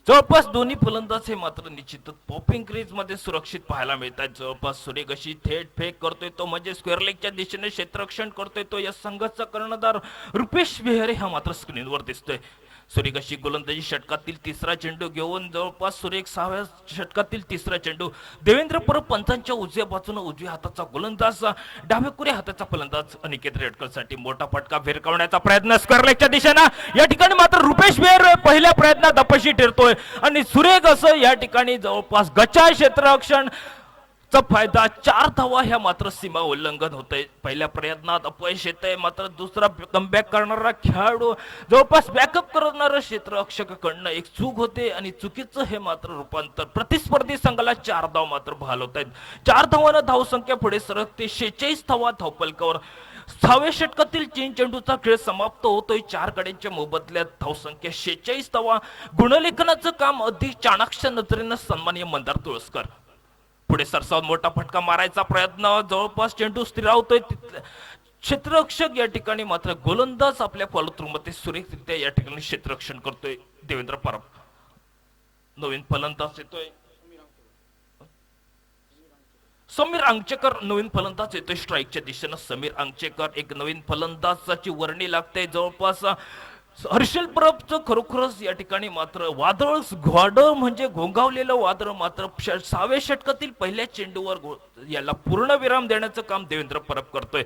जवळपास दोन्ही फलंदाज हे मात्र निश्चितच पॉपिंग क्रीज मध्ये सुरक्षित पाहायला मिळतात. जवळपास सुरेख अशी थेट फेक करतोय तो म्हणजे स्क्वेअर लेगच्या दिशेने क्षेत्ररक्षण करतोय तो या संघाचा कर्णधार रुपेश बेहरे हा मात्र स्क्रीनवर दिसतोय. सुरेख अशी गोलंदाजी षटकातील 3रा चेंडू घेऊन जवळपास सुरेख 6व्या षटकातील 3रा चेंडू देवेंद्र परब पंचांच्या उजव्या बाजूने उजव्या हाताचा गोलंदाज डाव्या कुऱ्या हाताचा फलंदाज अनिकेत रेडकर साठी मोठा फटका भिरकावण्याचा प्रयत्न स्क्वेअर लेगच्या दिशेने या ठिकाणी मात्र रुपेश बेहरे पहिल्या प्रयत्नात अपयशी ठरतोय आणि सुरेख असं या ठिकाणी जवळपास गचाळ क्षेत्ररक्षण चा फायदा 4 धावा ह्या मात्र सीमा उल्लंघन होतंय. पहिल्या प्रयत्नात अपयश येतंय मात्र दुसरा कमबॅक करणारा खेळाडू जवळपास बॅकअप करणारा क्षेत्ररक्षकाकडनं एक चूक होते आणि चुकीचं हे मात्र रूपांतर प्रतिस्पर्धी संघाला 4 धाव मात्र बहाल होत आहेत. 4 धावांना धावसंख्या पुढे सरकते. 46 धावा धावपलकावर 6व्या षटकातील चीन चेंडूचा खेळ समाप्त होतोय. 4 गड्यांच्या मोबदल्यात धावसंख्या 46 धावा. गुणलेखनाचं काम अधिक चाणाक्ष नजरेनं सन्माननीय मंदार तुळसकर. पुढे सरसावून मोठा फटका मारायचा प्रयत्न, जवळपास चेंडू स्थिरावतोय. क्षेत्ररक्षक या ठिकाणी मात्र गोलंदाज आपल्या फॉलोथ्रूमध्ये सुरेखरित्या या ठिकाणी क्षेत्ररक्षण करतोय. देवेंद्र परब नवीन फलंदाज येतोय. समीर अंगचेकर नवीन फलंदाज येतोय स्ट्राईकच्या दिशेनं. समीर अंगचेकर एक नवीन फलंदाजाची वर्णी लागते. जवळपास हर्षल परबचं खरोखरच या ठिकाणी मात्र वादळ घोडं म्हणजे घोंगावलेलं वादळ मात्र 6व्या षटकातील पहिल्या चेंडूवर याला पूर्णविराम देण्याचं काम देवेंद्र परब करतोय.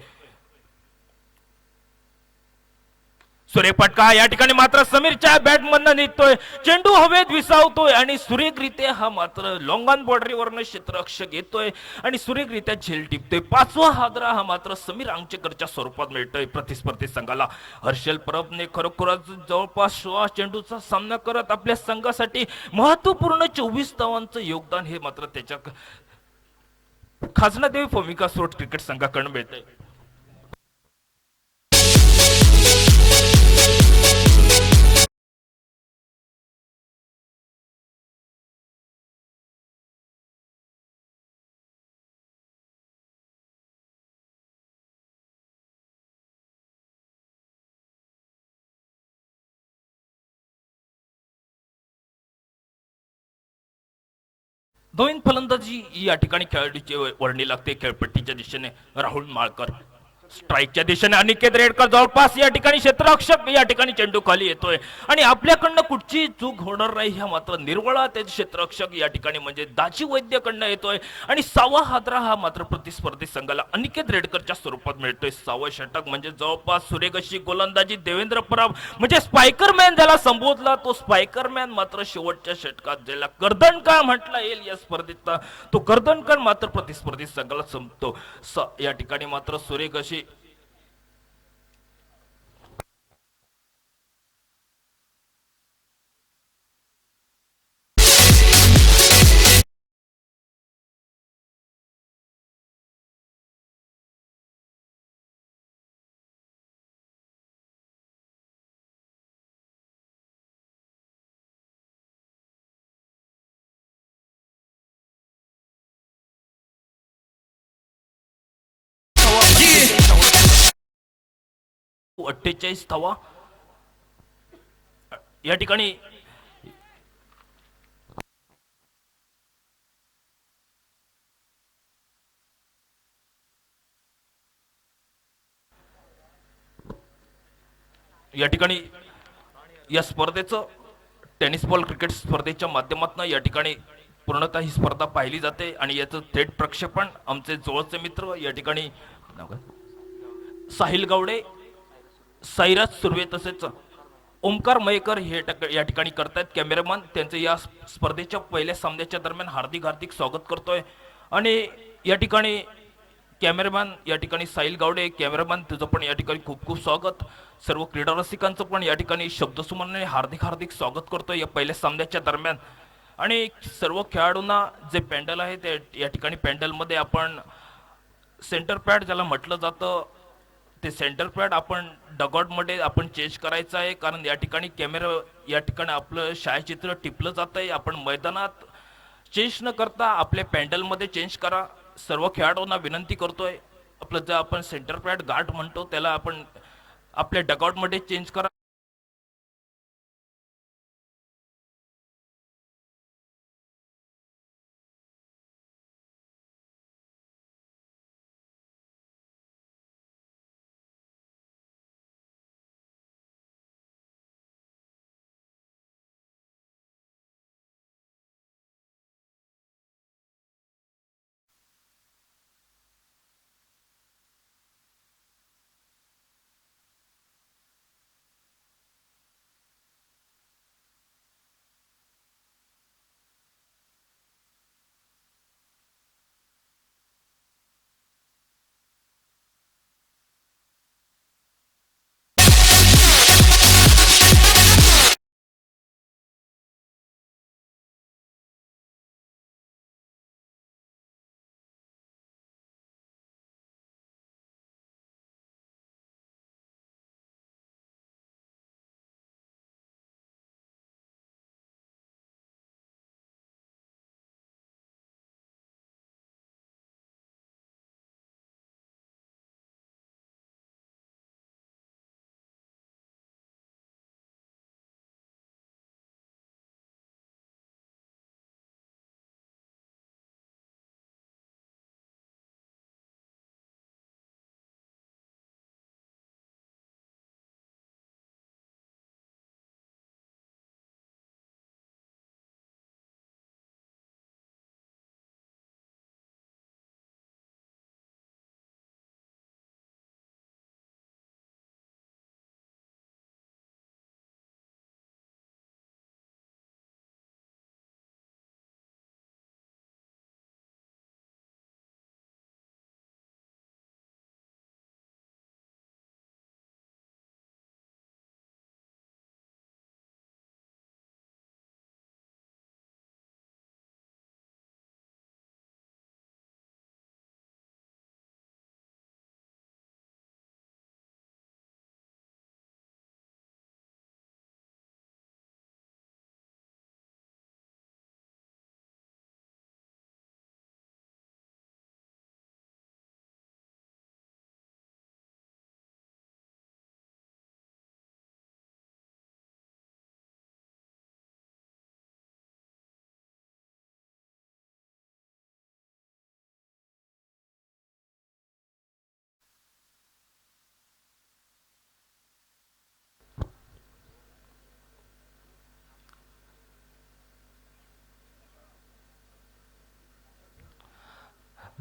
सूर्यफटका या ठिकाणी मात्र समीरच्या बॅटमधनं निघतोय. चेंडू हवेत विसावतोय आणि सुरेखरित्या हा मात्र लॉंग ऑन बॉर्डरीवरनं क्षेत्ररक्षक येतोय आणि सुरेखरित्या झेल टिपतोय. 5वा हादरा हा मात्र समीर अंगचेकरच्या स्वरूपात मिळतोय प्रतिस्पर्धी संघाला. हर्षल परबने खरोखरच जवळपास 16 चेंडूचा सामना करत आपल्या संघासाठी महत्वपूर्ण 24 धावांचं योगदान हे मात्र त्याच्या खाजनादेवी भूमिका स्पोर्ट्स क्रिकेट संघाकडून मिळतंय. दोन फलंदाजी या ठिकाणी खेळाडूची वर्णी लागते खेळपट्टीच्या दिशेने. राहुल माळकर स्ट्राईकच्या दिशेने अनिकेत रेडकर जवळपास या ठिकाणी क्षेत्ररक्षक या ठिकाणी चेंडू खाली येतोय आणि आपल्याकडनं कुठची चूक होणार नाही ह्या मात्र निर्वळा ते क्षेत्ररक्षक या ठिकाणी म्हणजे दाजी वैद्यकडनं येतोय आणि 6वा हादरा हा मात्र प्रतिस्पर्धी संघाला अनिकेत रेडकरच्या स्वरूपात मिळतोय. 6वं षटक म्हणजे जवळपास सुरेख अशी गोलंदाजी देवेंद्र परब म्हणजे स्पायकरमॅन ज्याला संबोधला तो स्पायकरमॅन मात्र शेवटच्या षटकात ज्याला कर्दनकर म्हटलं येईल या स्पर्धेत तो कर्दनकर मात्र प्रतिस्पर्धी संघाला संपतो. या ठिकाणी मात्र सुरेख अशी Yeah. 48 धावा या ठिकाणी या ठिकाणी या स्पर्धेचं टेनिस बॉल क्रिकेट स्पर्धेच्या माध्यमातून या ठिकाणी पूर्णतः ही स्पर्धा पाहिली जाते आणि याचं थेट प्रक्षेपण आमचे जवळचे मित्र या ठिकाणी साहिल गावडे, साईराज सुर्वे तसेच ओमकार मयेकर हे या ठिकाणी करतायत कॅमेरामॅन. त्यांचे या स्पर्धेच्या पहिल्या सामन्याच्या दरम्यान हार्दिक हार्दिक स्वागत करतोय आणि या ठिकाणी कॅमेरामॅन या ठिकाणी साहिल गावडे कॅमेरामॅन तुझं पण या ठिकाणी खूप खूप स्वागत. सर्व क्रीडा रसिकांचं पण या ठिकाणी शब्दसुमनाने हार्दिक हार्दिक स्वागत करतोय या पहिल्या सामन्याच्या दरम्यान. आणि सर्व खेळाडूंना जे पॅन्डल आहे ते या ठिकाणी पॅन्डलमध्ये आपण सेंटर पॅड ज्याला म्हटलं जातं ते सेंटर पॅड आपण डगआउटमध्ये आपण चेंज करायचं आहे कारण या ठिकाणी कॅमेरा या ठिकाणी आपलं छायाचित्र टिपलं जात आहे. आपण मैदानात चेंज न करता आपल्या पॅन्डलमध्ये चेंज करा. सर्व खेळाडूंना विनंती करतोय आपलं जे आपण सेंटर पॅड गार्ड म्हणतो त्याला आपण आपल्या डगआउटमध्ये चेंज करा.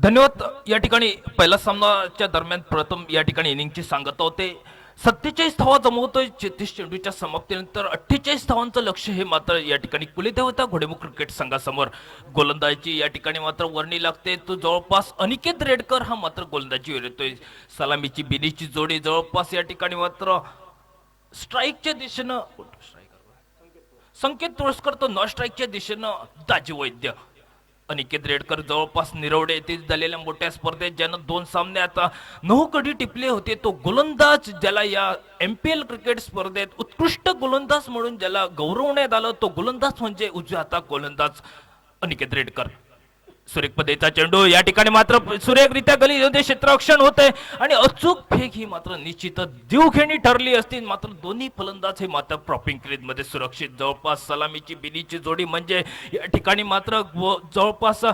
धन्यवाद. या ठिकाणी पहिला सामनाच्या दरम्यान प्रथम या ठिकाणी इनिंगची सांगत होते. 47 धावा जमवतोय 33 चेंडूच्या समाप्तीनंतर 48 धावांचं लक्ष हे मात्र या ठिकाणी कुलदेवता घोडेमुख क्रिकेट संघासमोर. गोलंदाजी या ठिकाणी मात्र वर्णी लागते. तो जवळपास अनिकेत रेडकर हा मात्र गोलंदाजीवर येतोय. सलामीची बिनीची जोडी जवळपास या ठिकाणी मात्र स्ट्राईकच्या दिशेनं संकेत तुळसकर तो नॉन स्ट्राईकच्या दिशेनं दाजी वैद्य. अनिकेत रेडकर जवळपास निरवडे येथील झालेल्या मोठ्या स्पर्धेत ज्यानं 2 सामने आता 9 गडी टिपले होते, तो गोलंदाज ज्याला या MPL क्रिकेट स्पर्धेत उत्कृष्ट गोलंदाज म्हणून ज्याला गौरवण्यात आलं, तो गोलंदाज म्हणजे उजव्या हाता गोलंदाज अनिकेत रेडकर. सुरेख पद्धतीचा चेंडू या ठिकाणी मात्र सुरेखरित्या गलीमध्ये क्षेत्ररक्षण होते आणि अचूक फेक ही मात्र निश्चितच जीवघेणी ठरली असती. मात्र दोन्ही फलंदाज हे मात्र प्रॉपिंग क्रीज मध्ये सुरक्षित. जवळपास सलामीची बिनीची जोडी म्हणजे या ठिकाणी मात्र जवळपास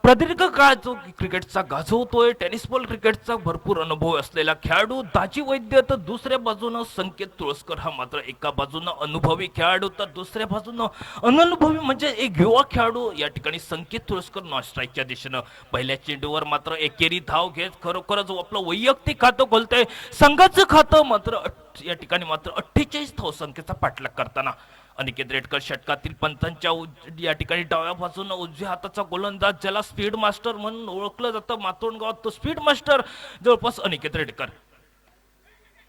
प्रदीर्घ काळ जो क्रिकेटचा गाजवतोय, टेनिस बॉल क्रिकेटचा भरपूर अनुभव असलेला खेळाडू दाजी वैद्य, तर दुसऱ्या बाजूनं संकेत तुळसकर हा मात्र एका बाजूनं अनुभवी खेळाडू तर दुसऱ्या बाजूनं अननुभवी म्हणजे एक युवा खेळाडू. या ठिकाणी संकेत तुळसकर नॉन स्ट्राईकच्या दिशेनं पहिल्या चेंडूवर मात्र एकेरी धाव घेत खरोखरच आपलं वैयक्तिक खातं खोलतंय. संघाचं खातं मात्र या ठिकाणी मात्र 48 धावसंख्येचा पाठलाग करताना अनिकेत रेडकर षटकातील पंचांच्या या ठिकाणी डाव्या बाजूनं उजव्या हाताचा गोलंदाज ज्याला स्पीड मास्टर म्हणून ओळखलं जातं मातोंडगावात, तो स्पीड मास्टर जवळपास अनिकेत रेडकर.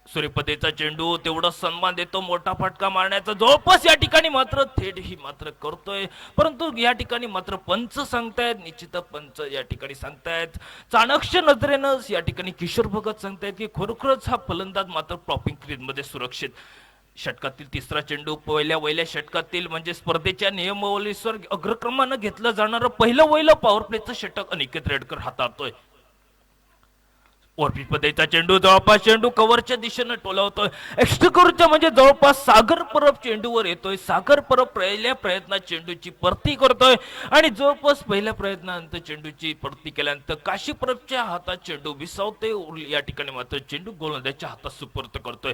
सूर्यपदेचा चेंडू तेवढा सन्मान देतो, मोठा फटका मारण्याचा जवळपास या ठिकाणी मात्र थेट ही मात्र करतोय. परंतु या ठिकाणी मात्र पंच सांगतायत, निश्चित पंच या ठिकाणी सांगतायत चाणक्य नजरेनं या ठिकाणी किशोर भगत सांगतायत की खरोखरच हा फलंदाज मात्र प्रॉपिंग क्रीज मध्ये सुरक्षित. षटकातील तिसरा चेंडू वहिल्या षटकातील म्हणजे स्पर्धेच्या नियमावलीनुसार अग्रक्रमानं घेतलं जाणारं पहिलं पॉवर प्लेचं षटक अनिकेत रेडकर हाताळतोय. ओरपी पद्धतीचा चेंडू जवळपास चेंडू कव्हरच्या दिशेनं टोलावतोय. एक्स्ट्रा म्हणजे जवळपास सागर परब चेंडूवर येतोय. सागर परब पहिल्या प्रयत्नात चेंडूची परती करतोय आणि जवळपास पहिल्या प्रयत्नानंतर चेंडूची परती केल्यानंतर काशी परबच्या हातात चेंडू विसावते. या ठिकाणी मात्र चेंडू गोलंदाजाच्या हातात सुपूर्द करतोय.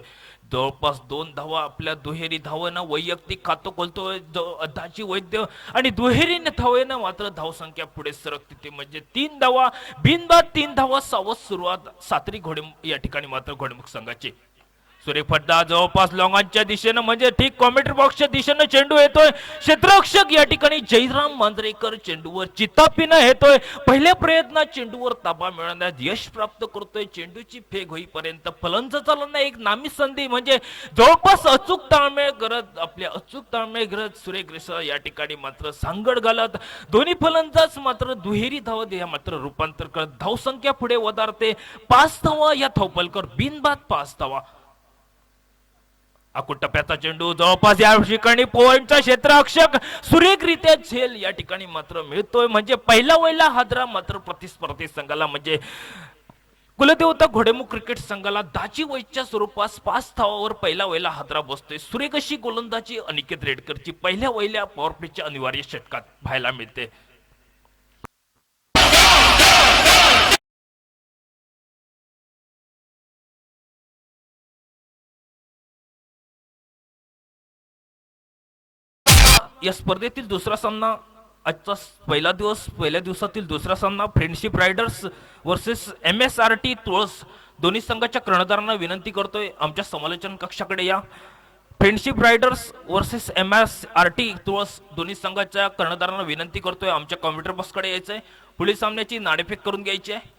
जवळपास 2 धावा आपल्या दुहेरी धावेनं वैयक्तिक खातं खोलतोय दाजी वैद्य आणि दुहेरी धावेनं मात्र धावसंख्या पुढे सरकते. म्हणजे 3 धावा बिनबाद 3 धावा सावध सुरुवात सातरी घोडे या ठिकाणी मात्र घोडेमुख संघाची. सुरेख फड्डा जवळपास लॉंगांच्या दिशेनं म्हणजे ठीक कॉमेंट्री बॉक्सच्या दिशेनं चेंडू येतोय. क्षेत्ररक्षक या ठिकाणी जयराम मांजरेकर चेंडूवर चितापीनं येतोय. पहिल्या प्रयत्नात चेंडूवर ताबा मिळवण्यात यश प्राप्त करतोय. चेंडूची फेक होईपर्यंत फलंदाजांना एक नामी संधी म्हणजे जवळपास अचूक ताळमेळ करत सुरेख रिसळ या ठिकाणी मात्र सांगड घालत दोन्ही फलंदाज मात्र दुहेरी धावा या मात्र रूपांतर करत धावसंख्या पुढे वधारते. 5 धावा या धावपलकर बिनबाद 5 धावा. अकुट टप्प्याचा चेंडू जवळपास या ठिकाणी पॉइंटचा क्षेत्ररक्षक सुरेखरित्या झेल या ठिकाणी मात्र मिळतोय. म्हणजे पहिला हादरा मात्र प्रतिस्पर्धी संघाला म्हणजे कुलदेवता घोडेमुख क्रिकेट संघाला दाजी वैच्या स्वरूपात 5 धावावर पहिला हादरा बसतोय. सुरेख अशी गोलंदाजी अनिकेत रेडकरची पहिल्या पॉवर प्लेच्या अनिवार्य षटकात पाहायला मिळते. या स्पर्धेतील दुसरा सामना आजचा पहिल्या दिवसातील दुसरा सामना फ्रेंडशिप रायडर्स वर्सेस MSRT तुळस. दोन्ही संघाच्या कर्णधारांना विनंती करतोय आमच्या समालोचन कक्षाकडे या. फ्रेंडशिप रायडर्स वर्सेस MSRT तुळस दोन्ही संघाच्या कर्णधारांना विनंती करतोय आमच्या कॉम्प्युटर बॉक्सकडे यायचंय. पुढील सामन्याची नाणेफेक करून घ्यायची आहे.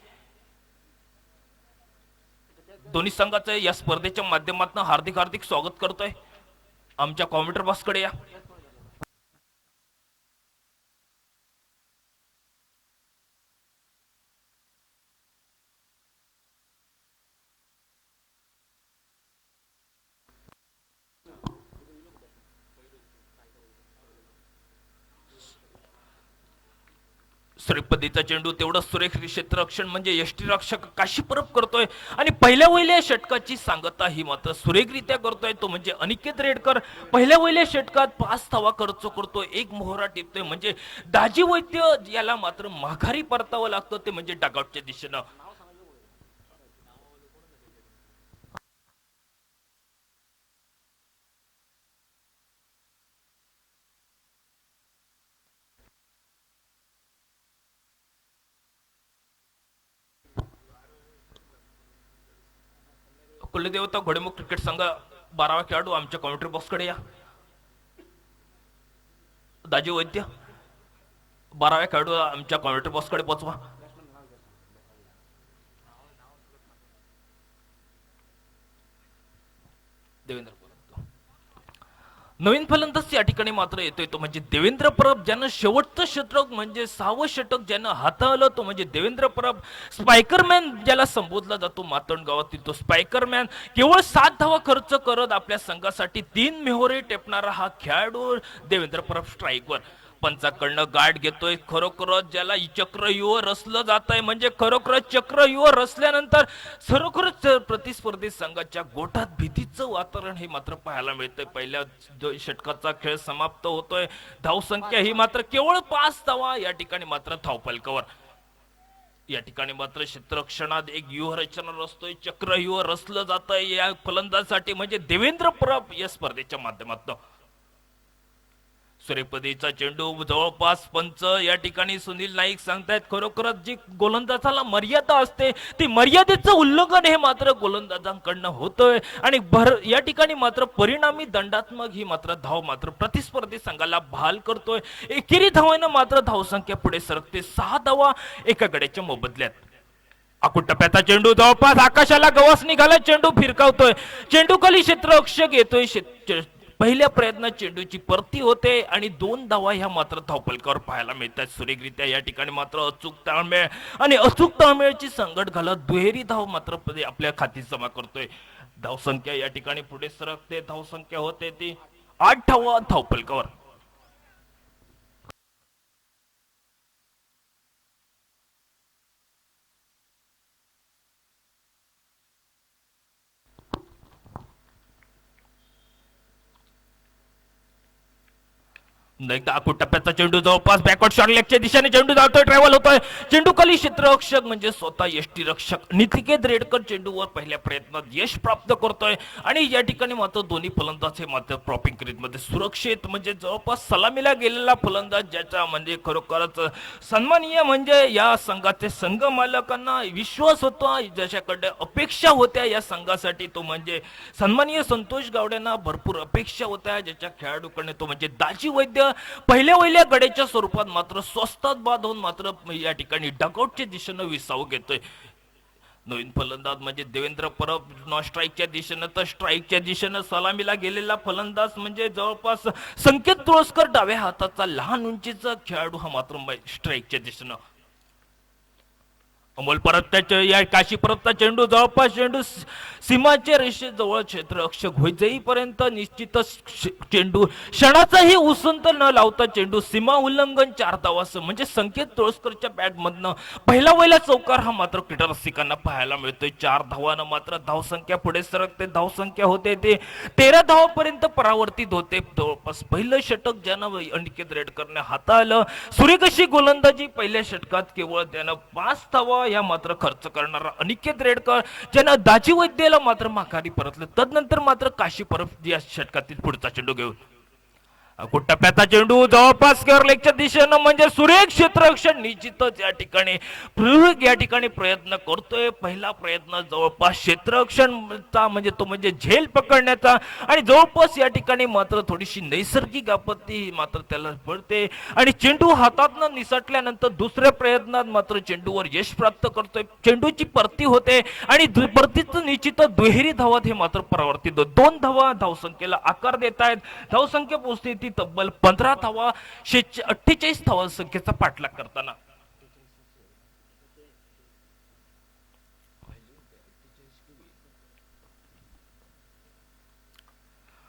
दोन्ही संघाचं या स्पर्धेच्या माध्यमातून हार्दिक स्वागत करतोय. आमच्या कॉम्प्युटर बॉक्सकडे या. सुरेख पद्धतीचा चेंडू तेवढं सुरेख क्षेत्ररक्षण म्हणजे यष्टीरक्षक काशी परब करतोय आणि पहिल्या षटकाची सांगता ही मात्र सुरेखरित्या करतोय तो म्हणजे अनिकेत रेडकर. पहिल्या षटकात 5 धावा खर्च करतोय, 1 मोहरा टिपतोय. म्हणजे दाजी वैद्य याला मात्र माघारी परतावं लागतं ते म्हणजे डगआउटच्या दिशेनं. कुलदेवता घोडेमुख क्रिकेट संघ 12वा खेळाडू आमच्या कॉमेंट्री बॉक्सकडे या. दाजी वैद्य 12व्या खेळाडू आमच्या कॉमेंट्री बॉक्सकडे पोचवा. देवेंद्र नवीन फलंदाज या ठिकाणी मात्र येतोय तो म्हणजे देवेंद्र परब, ज्यानं शेवटचं षटक म्हणजे 6वं षटक ज्यानं हाताळलं तो म्हणजे देवेंद्र परब. स्पायकरमॅन ज्याला संबोधला जातो मातण गावातील तो स्पायकरमॅन. केवळ 7 धावा खर्च करत आपल्या संघासाठी 3 मेहोरे टेपणारा हा खेळाडू देवेंद्र परब स्ट्राईकवर. पंचाकडनं गाठ घेतोय. खरोखरच ज्याला चक्रव्यूह रचलं जात आहे म्हणजे खरोखरच चक्रव्यूह रचल्यानंतर खरोखरच प्रतिस्पर्धी संघाच्या गोठात भीतीचं वातावरण हे मात्र पाहायला मिळतंय. पहिल्या षटकाचा खेळ समाप्त होतोय. धावसंख्या ही मात्र केवळ 5 धावा या ठिकाणी मात्र धावफलकावर. या ठिकाणी मात्र क्षेत्ररक्षणात एक व्यूहरचना रचतोय, चक्रव्यूह रचलं जात आहे या फलंदाजासाठी म्हणजे देवेंद्र परब या स्पर्धेच्या माध्यमातून. सूर्यपदीचा चेंडू जवळपास पंच या ठिकाणी सुनील नाईक सांगतायत खरोखरच जी गोलंदाजाला मर्यादा असते ती मर्यादेचं उल्लंघन हे मात्र गोलंदाजांकडनं होतंय आणि या ठिकाणी मात्र परिणामी दंडात्मक ही मात्र धाव मात्र प्रतिस्पर्धी संघाला बहाल करतोय. एकेरी धावांना मात्र धावसंख्या पुढे सरकते. 6 धावा एका गड्याच्या मोबदल्यात. आकुटप्प्याचा चेंडू जवळपास आकाशाला गवस निघाला. चेंडू फिरकावतोय. चेंडू खाली क्षेत्ररक्षक येतोय. पहिल्या प्रयत्नात चेंडूची परती होते आणि 2 धावा ह्या मात्र धावफलकावर पाहायला मिळतात. सुरेखरित्या या ठिकाणी मात्र अचूक ताळमेळ आणि अचूक ताळमेळची संघट घालत दुहेरी धाव मात्र आपल्या खाती जमा करतोय. धावसंख्या या ठिकाणी पुढे सरकते. धावसंख्या होते ती 8 धावा धावफलकावर. एकदा टप्प्याचा चेंडू जवळपास बॅकवर्ड शॉट लेगच्या दिशेने चेंडू धावतोय. ट्रॅव्हल होतोय. चेंडू खाली क्षेत्ररक्षक म्हणजे स्वतः यष्टी रक्षक नितिकेत रेडकर चेंडूवर पहिल्या प्रयत्नात यश प्राप्त करतोय आणि या ठिकाणी मात्र दोन्ही फलंदाज हे मात्र प्रॉपिंग क्रीजमध्ये सुरक्षित म्हणजे जवळपास सलामीला गेलेला फलंदाज ज्याचा म्हणजे खरोखरच सन्माननीय म्हणजे या संघाचे संघ मालकांना विश्वास होता, ज्याच्याकडे अपेक्षा होत्या या संघासाठी तो म्हणजे सन्माननीय संतोष गावड्यांना भरपूर अपेक्षा होत्या, ज्याच्या खेळाडूकडे तो म्हणजे दाजी वैद्य पहिल्या गड्याच्या स्वरूपात मात्र स्वस्तात बाद होऊन मात्र या ठिकाणी डगआउटच्या दिशेनं विसाव घेतोय. नवीन फलंदाज म्हणजे देवेंद्र परब नॉन स्ट्राईकच्या दिशेनं तर स्ट्राईकच्या दिशेनं सलामीला गेलेला फलंदाज म्हणजे जवळपास संकेत तुळसकर डाव्या हाताचा लहान उंचीचा खेळाडू हा मात्र स्ट्राईकच्या दिशेनं. अमोल परब या काशी परबचा चेंडू जवळपास चेंडू सीमाच्या रेषेजवळ क्षेत्ररक्षक होईपर्यंत निश्चितच चेंडू क्षणाचाही उसंत न लावता चेंडू सीमा उल्लंघन 4 धावासह म्हणजे संकेत तुळसकरच्या बॅटमधनं पहिला चौकार हा मात्र क्रीडा रसिकांना पाहायला मिळतोय. 4 धावांना मात्र धावसंख्या पुढे सरकते. धावसंख्या होते ते 13 धावापर्यंत परावर्तित होते. जवळपास पहिलं षटक ज्यानं अनिकेत रेडकरने हाताळलं. सुरेख अशी गोलंदाजी पहिल्या षटकात केवळ त्यानं 5 धावा या मात्र खर्च करणारा अनिकेत रेडकर ज्यानं दाजी वैद्यला मात्र माघारी परतलं. तदनंतर मात्र काशी परब या षटकातील पुढचा चेंडू घेऊन टप्प्याचा चेंडू जवळपास स्क्वेअर लेगच्या दिशेनं म्हणजे सुरेख क्षेत्ररक्षण निश्चितच या ठिकाणी प्रयत्न करतोय. पहिला प्रयत्न जवळपास क्षेत्ररक्षणचा म्हणजे तो म्हणजे झेल पकडण्याचा आणि जवळपास या ठिकाणी मात्र थोडीशी नैसर्गिक आपत्ती मात्र त्याला पडते आणि चेंडू हातातनं निसटल्यानंतर दुसऱ्या प्रयत्नात मात्र चेंडूवर यश प्राप्त करतोय. चेंडूची परती होते आणि परतीचं निश्चितच दुहेरी धावात हे मात्र परावर्तित 2 धावा धावसंख्येला आकार देत आहेत. धावसंख्या पोहोचते तब्बल 15 धावा 48 धावा संख्येचा पाठलाग करताना.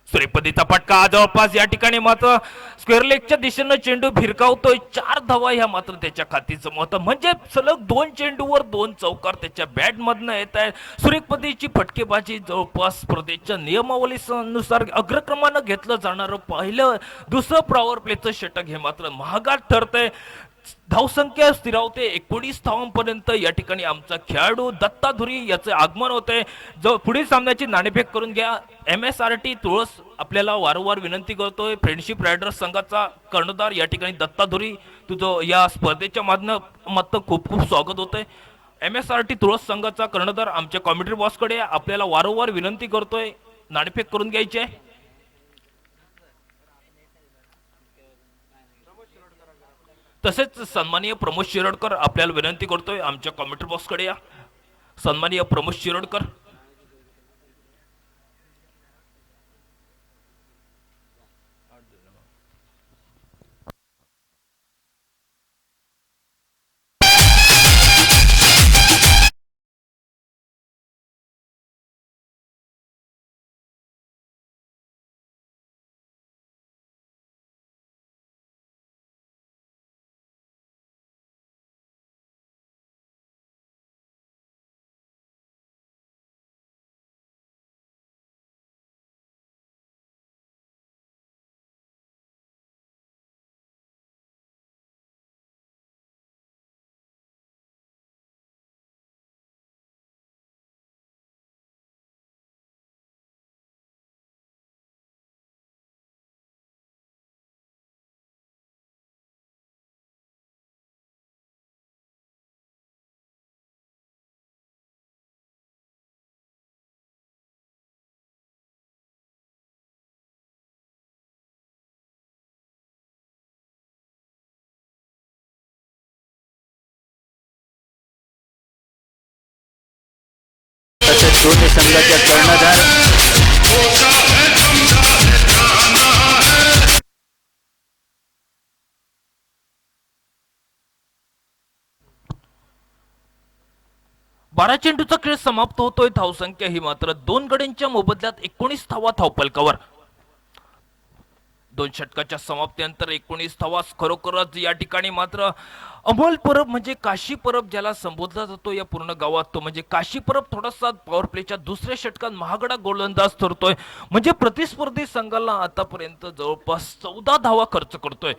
सूर्यपदीचा फटका जवळपास या ठिकाणी मात्र स्क्वेअर लेगच्या दिशेनं चेंडू फिरकावतोय. 4 धावा ह्या मात्र त्याच्या खाती जमवतात म्हणजे सलग 2 चेंडूवर 2 चौकार त्याच्या बॅट मधनं येत आहेत. सूर्यपदीची फटकेबाजी जवळपास स्पर्धेच्या नियमावलीनुसार अग्रक्रमानं घेतलं जाणारं पहिलं दुसरं पॉवर प्लेचं षटक हे मात्र महागात ठरतंय. धावसंख्या स्थिरावते 19 धावांपर्यंत. या ठिकाणी आमचा खेळाडू दत्ता धुरी याचे आगमन होते. जो पुढील सामन्याची नाणेफेक करून घ्या. MSRT तुळस आपल्याला वारंवार विनंती करतोय. फ्रेंडशिप रायडर्स संघाचा कर्णधार या ठिकाणी दत्ता धुरी तुझं या स्पर्धेच्या माध्यमातून खूप खूप स्वागत होतंय. MSRT तुळस संघाचा कर्णधार आमच्या कॉमेंट्री बॉसकडे आपल्याला वारंवार विनंती करतोय, नाणेफेक करून घ्यायची आहे. तसेच सन्माननीय प्रमोद शिरोडकर आपल्याला विनंती करतोय, आमच्या कॉमेंट्री बॉक्सकडे या. सन्माननीय प्रमोद शिरोडकर.
तसेच दोन्ही संघाच्या कर्णधार
बारा चेंडूचा खेळ समाप्त होतोय. धावसंख्या ही मात्र 2 गड्यांच्या मोबदल्यात 19 धावा धावपलकावर. 2 षटकाच्या समाप्तीनंतर 19 धावा. खरोखरच या ठिकाणी मात्र अमोल परब म्हणजे काशी परब ज्याला संबोधला जातो या पूर्ण गावात, तो म्हणजे काशी परब थोडासा पॉवर प्लेच्या दुसऱ्या षटकात महागडा गोलंदाज ठरतोय. म्हणजे प्रतिस्पर्धी संघाला आतापर्यंत जवळपास 14 धावा खर्च करतोय.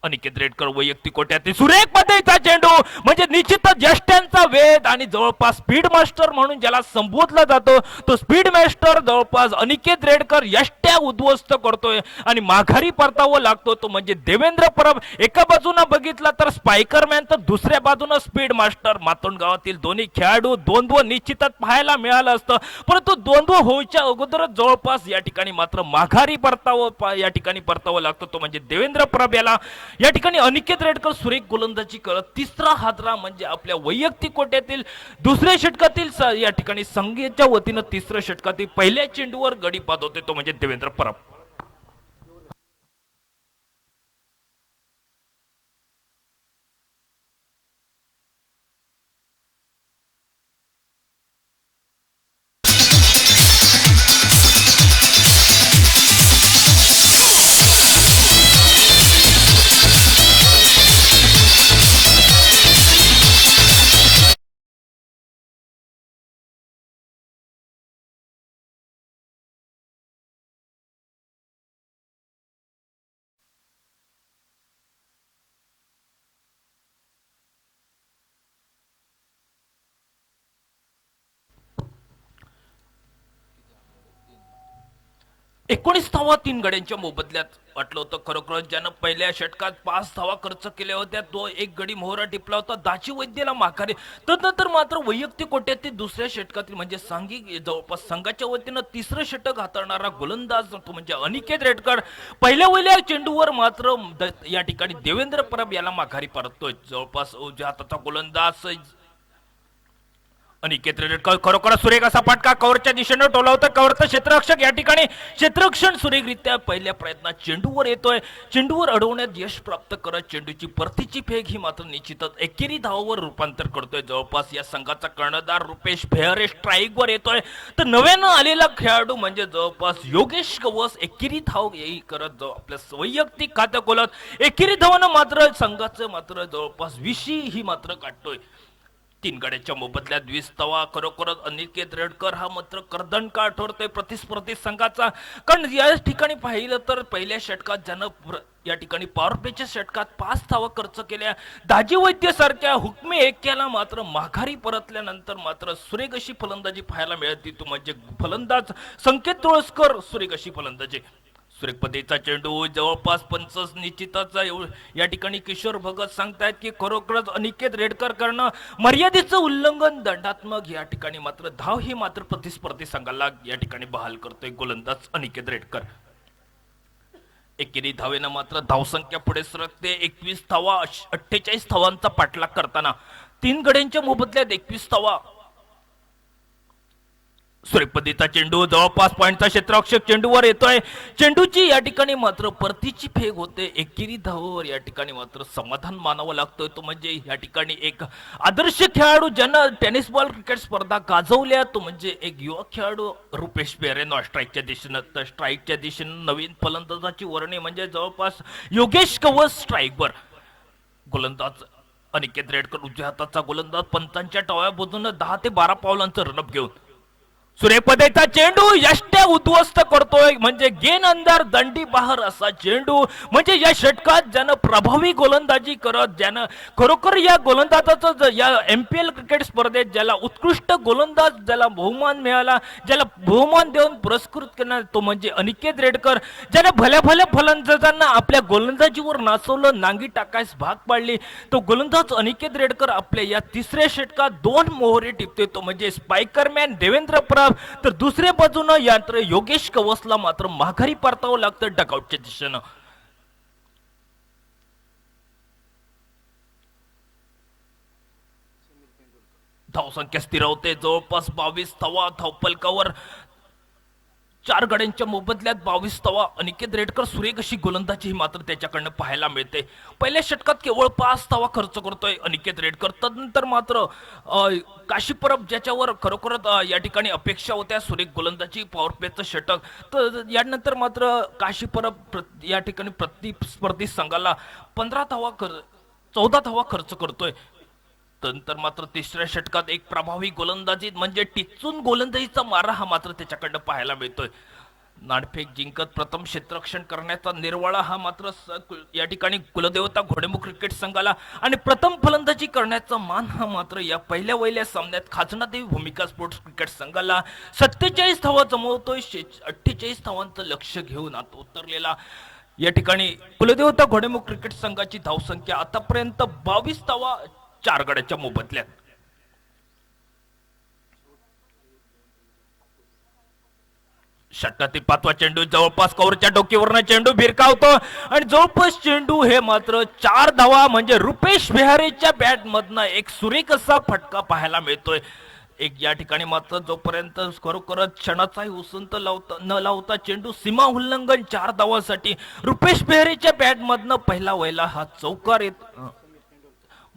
अनिकेत रेडकर वैयक्तिक कोट्यातील सुरेख पद्धतीचा चेंडू म्हणजे निश्चितच ज्येष्ठांचा वेद आणि जवळपास स्पीड मास्टर म्हणून ज्याला संबोधला जातो तो स्पीड मास्टर जवळपास अनिकेत रेडकर यष्ट्या उद्ध्वस्त करतोय आणि माघारी परतावं लागतो तो म्हणजे देवेंद्र परब. एका बाजूने बघितला तर स्पायकरमॅन तर दुसऱ्या बाजूने स्पीड मास्टर. मातोंड गावातील दोन्ही खेळाडू द्वंद्व निश्चितच पाहायला मिळालं असतं, परंतु द्वंद्व होऊच्या अगोदरच जवळपास या ठिकाणी मात्र माघारी परतावं या ठिकाणी परतावं लागतो तो म्हणजे देवेंद्र परब याला. या ठिकाणी अनिकेत रेडकर सुरेख गोलंदाजी करत तिसरा हादरा म्हणजे आपल्या वैयक्तिक कोट्यातील दुसऱ्या षटकातील या ठिकाणी संघाच्या वतीनं तिसऱ्या षटकातील पहिल्या चेंडूवर गडी बाद होते तो म्हणजे देवेंद्र परब. एकोणीस धावा 3 गड्यांच्या मोबदल्यात. वाटलं होतं खरोखरच ज्यानं पहिल्या षटकात 5 धावा खर्च केल्या होत्या तो एक गडी मोहरा टिपला होता दाची वैद्यला माघारी. तदनंतर मात्र वैयक्तिक कोट्यातील दुसऱ्या षटकातील म्हणजे सांघिक जवळपास संघाच्या वतीनं तिसरं षटक हाताळणारा गोलंदाज तो म्हणजे अनिकेत रेडकर. पहिल्या चेंडूवर मात्र या ठिकाणी देवेंद्र परब याला माघारी परततोय. जवळपास उजव्या हाताचा गोलंदाज अनिकेत रेडकर खरोखर सुरेख असा फटका कव्हरच्या दिशेने टोलावतं. कव्हरचं क्षेत्ररक्षक या ठिकाणी क्षेत्ररक्षण सुरेखरित्या पहिल्या प्रयत्नात चेंडूवर येतोय. चेंडूवर अडवण्यात यश प्राप्त करत चेंडूची परतीची फेक ही मात्र निश्चितच एकेरी धावावर रूपांतर करतोय. जवळपास या संघाचा कर्णधार रुपेश भेहरे स्ट्राईक वर येतोय तर नव्यानं आलेला खेळाडू म्हणजे जवळपास योगेश कवस एकेरी धाव येई करत आपल्या वैयक्तिक खात्या खोलत एकेरी धावानं मात्र संघाचं मात्र जवळपास 20 ही मात्र काढतोय. 3 गड्याच्या मोबदल्यात 20 धावा. खरोखरच अनिकेत रेडकर हा मात्र कर्दनका ठरतोय प्रतिस्पर्धी संघाचा. कारण या ठिकाणी पाहिलं तर पहिल्या षटकात ज्यानं या ठिकाणी पॉवर प्लेच्या षटकात 5 धावा खर्च केल्या. दाजी वैद्य सारख्या हुकमी एक्याला मात्र माघारी परतल्यानंतर मात्र सुरेख अशी फलंदाजी पाहायला मिळते तो म्हणजे फलंदाज संकेत तुळसकर सुरेख अशी फलंदाजी. सुरेखपतीचा चेंडू जवळपास पंच निश्चितच या ठिकाणी किशोर भगत सांगतायत की खरोखरच अनिकेत रेडकर करणं मर्यादेचं उल्लंघन दंडात्मक. या ठिकाणी मात्र धाव ही मात्र प्रतिस्पर्धी संघाला या ठिकाणी बहाल करतोय गोलंदाज अनिकेत रेडकर. एकेरी धावेनं मात्र धावसंख्या पुढे सरकते. 21 धावा 48 धावांचा पाठलाग करताना 3 गड्यांच्या मोबदल्यात 21 धावा. सुरेखपतीचा चेंडू जवळपास पॉइंटचा क्षेत्ररक्षक चेंडूवर येतोय. चेंडूची या ठिकाणी मात्र परतीची फेक होते. एकेरी धावावर या ठिकाणी मात्र समाधान मानावं लागतोय. तो म्हणजे या ठिकाणी एक आदर्श खेळाडू ज्यानं टेनिस बॉल क्रिकेट स्पर्धा गाजवल्या तो म्हणजे एक युवा खेळाडू रुपेश बेरेनो. स्ट्राईकच्या दिशेनं तर स्ट्राईकच्या दिशेनं नवीन फलंदाजाची वर्णी म्हणजे जवळपास योगेश कवच स्ट्राईकवर. गोलंदाज अनिकेत रेडकर उजव्या हाताचा गोलंदाज पंचांच्या टोळ्या बाजूनं 10 ते 12 पावलांचं रनअप घेऊन सुरेखपतीचा चेंडू यष्ट्या उद्ध्वस्त करतोय. म्हणजे गेन अंदर दंडी बाहेर असा चेंडू. म्हणजे या षटकात ज्यानं प्रभावी गोलंदाजी करत ज्यानं खरोखर या गोलंदाजाचं या MPL क्रिकेट स्पर्धेत ज्याला उत्कृष्ट गोलंदाज ज्याला बहुमान मिळाला ज्याला बहुमान देऊन पुरस्कृत करणार तो म्हणजे अनिकेत रेडकर. ज्यानं भल्या भल्या फलंदाजांना आपल्या गोलंदाजीवर नाचवलं नांगी टाकायस भाग पाडली. तो गोलंदाज अनिकेत रेडकर आपल्या या तिसऱ्या षटकात 2 मोहरे टिपते. तो म्हणजे स्पायकरमॅन देवेंद्र परब तर दुसऱ्या बाजूनं यंत्र योगेश कवसला मात्र माघारी परतावं लागतं डकआउटच्या दिशेनं. धावसंख्या स्थिरावते जवळपास 22 धावा धावपलकावर. 4 गड्यांच्या मोबदल्यात 22 धावा. अनिकेत रेडकर सुरेख अशी गोलंदाजी मात्र त्याच्याकडनं पाहायला मिळते. पहिल्या षटकात केवळ 5 धावा खर्च करतोय अनिकेत रेडकर. तदनंतर मात्र काशी परब ज्याच्यावर खरोखरच या ठिकाणी अपेक्षा होत्या सुरेख गोलंदाजी पॉवर प्लेचं षटक तर यानंतर मात्र काशी परब या ठिकाणी प्रतिस्पर्धी संघाला 14 धावा खर्च करतोय. नंतर मात्र तिसऱ्या षटकात एक प्रभावी गोलंदाजी म्हणजे टिचून गोलंदाजीचा मारा हा मात्र त्याच्याकडनं पाहायला मिळतोय. नाणेफेक जिंकत प्रथम क्षेत्ररक्षण करण्याचा निर्वाळा हा मात्र या ठिकाणी कुलदेवता घोडेमुख क्रिकेट संघाला आणि प्रथम फलंदाजी करण्याचा मान हा मात्र या पहिल्या सामन्यात खाजनादेवी भूमिका स्पोर्ट्स क्रिकेट संघाला 47 धावा जमवतोय. 48 धावांचं लक्ष घेऊन आता उतरलेला या ठिकाणी कुलदेवता घोडेमुख क्रिकेट संघाची धावसंख्या आतापर्यंत 22 धावा 4 गड्याच्या मोबदल्यात. षटकातील 5वा चेंडू जवळपास कव्हरच्या डोकीवरनं चेंडू भिरकावतो आणि जवळपास चेंडू हे मात्र 4 धावा म्हणजे रुपेश बेहारेच्या बॅट मधनं एक सुरेख असा फटका पाहायला मिळतोय. एक या ठिकाणी मात्र जोपर्यंत खरोखरच क्षणाचाही उसंत न लावता चेंडू सीमा उल्लंघन 4 धावांसाठी रुपेश बेहारेच्या बॅट मधनं पहिला व्हायला हा चौकार येत.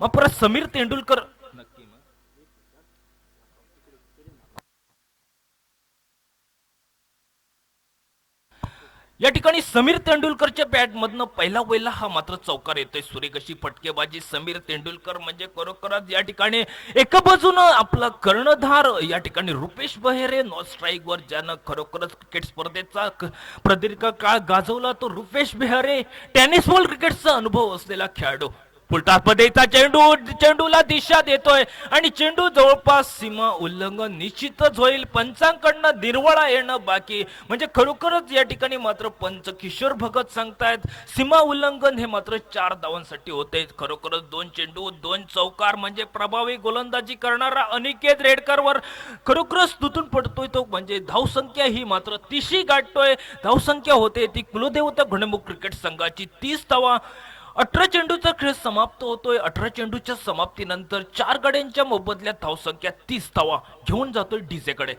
मग परत समीर तेंडुलकर या ठिकाणी समीर तेंडुलकरच्या बॅट मधनं पहिला वेळेला हा मात्र चौकार येतोय. सुरेख अशी फटकेबाजी समीर तेंडुलकर म्हणजे खरोखरच या ठिकाणी एका बाजूनं आपला कर्णधार या ठिकाणी रुपेश बहेरे नॉन स्ट्राईक वर ज्यानं खरोखरच क्रिकेट स्पर्धेचा प्रदीर्घ काळ गाजवला तो रुपेश बेहारे टेनिस बॉल क्रिकेटचा अनुभव असलेला खेळाडू. पुलटापदेचा चेंडूला दिशा देतोय आणि चेंडू जवळपास सीमा उल्लंघन निश्चितच होईल. पंचांकडनं निर्वळा येणं बाकी म्हणजे खरोखरच या ठिकाणी मात्र पंच किशोर भगत सांगतायत सीमा उल्लंघन हे मात्र 4 धावांसाठी होते. खरोखरच 2 चेंडू 2 चौकार म्हणजे प्रभावी गोलंदाजी करणारा अनिकेत रेडकरवर खरोखरच तुटून पडतोय. तो म्हणजे धावसंख्या ही मात्र 30 गाठतोय. धावसंख्या होते ती कुलदेवता घोडेमुख क्रिकेट संघाची 30 धावा. 18 चेंडूचा खेळ समाप्त होतोय. 18 चेंडूच्या समाप्तीनंतर 4 गड्यांच्या मोबदल्यात धावसंख्या 30 धावा घेऊन जातोय डीजेकडे.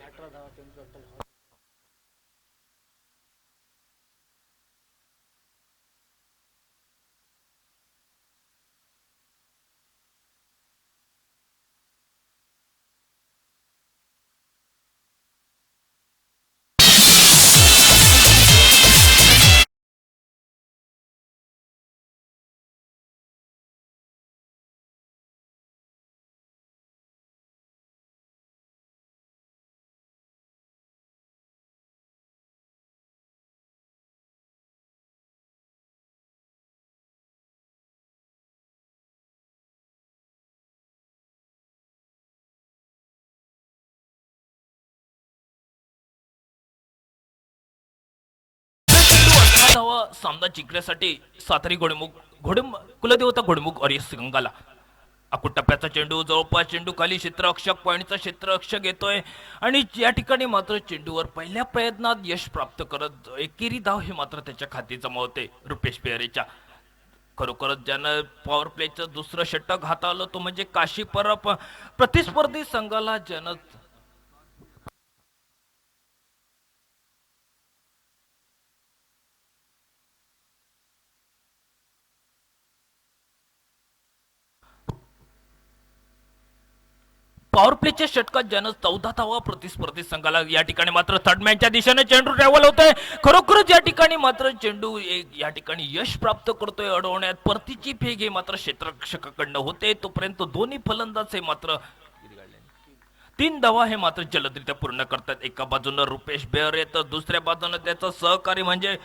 धावा सामना जिंकण्यासाठी सातारी कुलदेवता घोडेमुख अरिस गंगाला. अकुट टप्प्याचा चेंडू जवळपास चेंडू खाली क्षेत्ररक्षक पॉइंटचा क्षेत्ररक्षक येतोय आणि या ठिकाणी मात्र चेंडूवर पहिल्या प्रयत्नात यश प्राप्त करत एकेरी धाव हे मात्र त्याच्या खाती जमावते रुपेश पेहरेच्या. खरोखरच ज्यानं पॉवर प्लेचं दुसरं षटक हाताळलं तो म्हणजे काशी परब. प्रतिस्पर्धी संघाला ज्यानं पॉवर प्लेच्या षटकात ज्यानं 14 धावा प्रतिस्पर्धी संघाला. या ठिकाणी मात्र थर्डमॅनच्या दिशेने चेंडू ट्रॅव्हल होतोय. खरोखरच या ठिकाणी मात्र चेंडू या ठिकाणी यश प्राप्त करतोय अडवण्यात. परतीची फेग हे मात्र क्षेत्ररक्षकाकडनं होते. तोपर्यंत दोन्ही फलंदाज हे मात्र 3 धावा हे मात्र जलदरित्या पूर्ण करतात. एका बाजूनं रुपेश बेहरे तर दुसऱ्या बाजूनं त्याचा सहकारी म्हणजे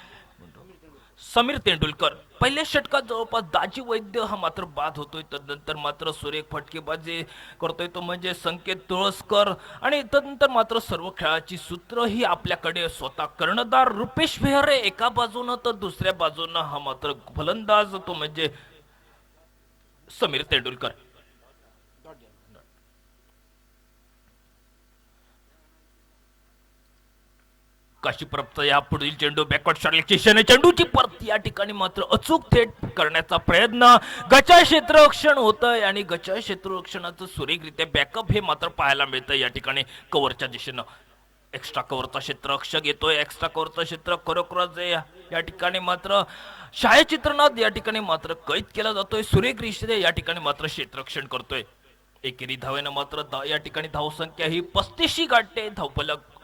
समीर तेंडुलकर. पहिल्या षटकात जवळपास दाजी वैद्य हा मात्र बाद होतोय. तदनंतर मात्र सुरेख फटकेबाजी करतोय तो म्हणजे संकेत तुळसकर. आणि तदनंतर मात्र सर्व खेळाची सूत्र ही आपल्याकडे स्वतः कर्णधार रुपेश बेहरे एका बाजूनं तर दुसऱ्या बाजूनं हा मात्र फलंदाज तो म्हणजे समीर तेंडुलकर. काशीप्रभचा या पुढील चेंडू बॅकवर्ड शॉटची चेंडूची परत या ठिकाणी मात्र अचूक थेट करण्याचा प्रयत्न. गचा क्षेत्ररक्षण होतंय आणि गचा क्षेत्ररक्षणाचं सुरेखरित्या बॅकअप हे मात्र पाहायला मिळतं या ठिकाणी कव्हरच्या दिशेनं. एक्स्ट्रा कव्हरचा क्षेत्ररक्षक येतोय. एक्स्ट्रा कव्हरचा क्षेत्र खरोखरच या ठिकाणी मात्र छायाचित्रणात या ठिकाणी मात्र कैद केला जातोय. सुरेखरित्या या ठिकाणी मात्र क्षेत्ररक्षण करतोय. एकेरी धावेनं मात्र या ठिकाणी धावसंख्या ही 35 गाठते. धावफलक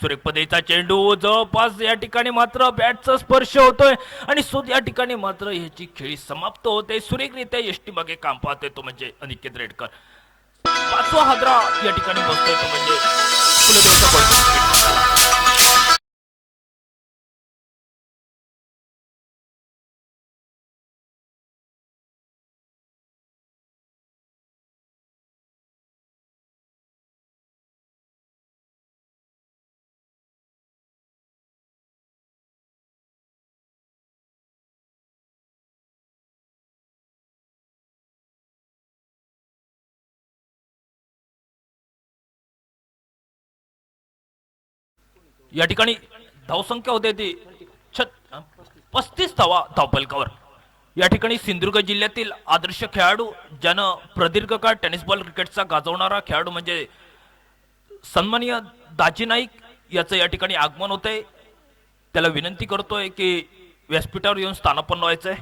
सुरेख पद्धतीचा चेंडू जवळपास या ठिकाणी मात्र बॅटचा स्पर्श होतोय आणि या ठिकाणी मात्र ह्याची खेळी समाप्त होते. सुरेखरित्या यष्टी मागे काम पाहतोय तो म्हणजे अनिकेत रेडकर. 5वा हादरा या ठिकाणी बसतोय तो म्हणजे कुलदेवता घोडेमुख. या ठिकाणी धावसंख्या होते ती 35 धावा धावफलकावर. या ठिकाणी सिंधुदुर्ग जिल्ह्यातील आदर्श खेळाडू ज्यानं प्रदीर्घ काळ टेनिस बॉल क्रिकेटचा गाजवणारा खेळाडू म्हणजे सन्माननीय दाजी नाईक याचं या ठिकाणी आगमन होतंय. त्याला विनंती करतोय की व्यासपीठावर येऊन स्थानापन्न व्हायचंय.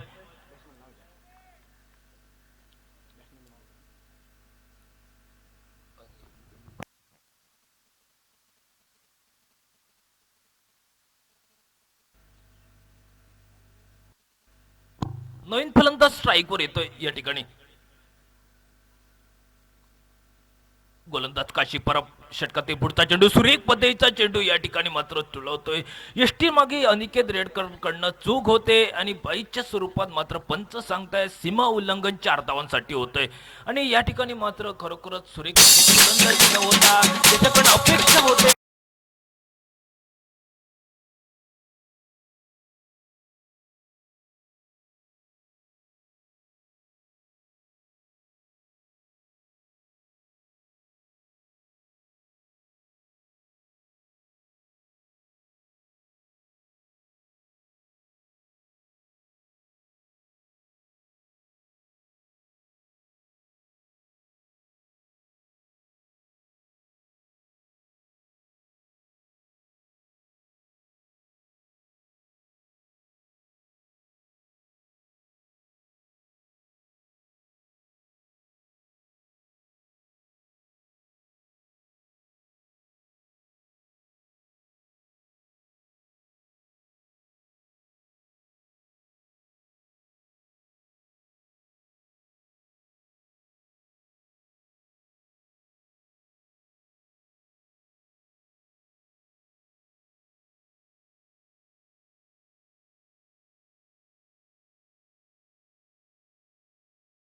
नवीन फलंदाज स्ट्राईकवर येतोय या ठिकाणी. गोलंदाज काशी परब षटकातील पुढचा चेंडू सुरेख पद्धतीचा चेंडू या ठिकाणी मात्र तुळवतोय. यष्टी मागे अनिकेत रेडकर कडनं चूक होते आणि बाईच्या स्वरूपात मात्र पंच सांगताय सीमा उल्लंघन 4 धावांसाठी होतंय. आणि या ठिकाणी मात्र खरोखरच सुरेख गोलंदाजी न होता त्याच्याकडे अपेक्षा होते.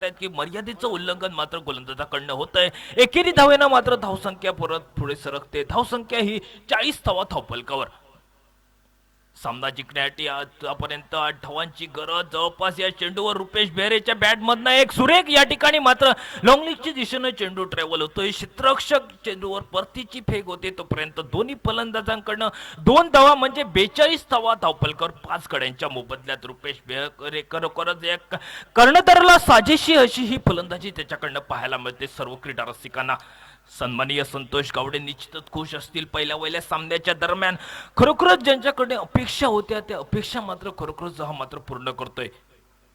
की मर्यादेचं उल्लंघन मात्र गोलंदाजाकडनं होतंय. एकेरी धावेनं मात्र धावसंख्या परत पुढे सरकते. धावसंख्या ही 40 धावा धावफलकावर. सामना जिंकण्यासाठी आतापर्यंत 8 धावांची गरज जवळपास या चेंडूवर रुपेश बेहरेच्या बॅटमधनं एक सुरेख या ठिकाणी मात्र लॉंगलिगच्या दिशेनं चेंडू ट्रॅव्हल होतोय. क्षेत्ररक्षक चेंडूवर परतीची फेक होते तोपर्यंत दोन्ही फलंदाजांकडनं 2 धावा म्हणजे 42 धावा धावपलकर 5 गड्यांच्या मोबदल्यात. रुपेश बेहरे खरोखरच एक कर्णधाराला साजेशी अशी ही फलंदाजी त्याच्याकडनं पाहायला मिळते. सर्व क्रीडा रसिकांना सन्माननीय संतोष गावडे निश्चितच खुश असतील. पहिल्या सामन्याच्या दरम्यान खरोखरच ज्यांच्याकडे अपेक्षा होत्या त्या अपेक्षा मात्र खरोखरच हा मात्र पूर्ण करतोय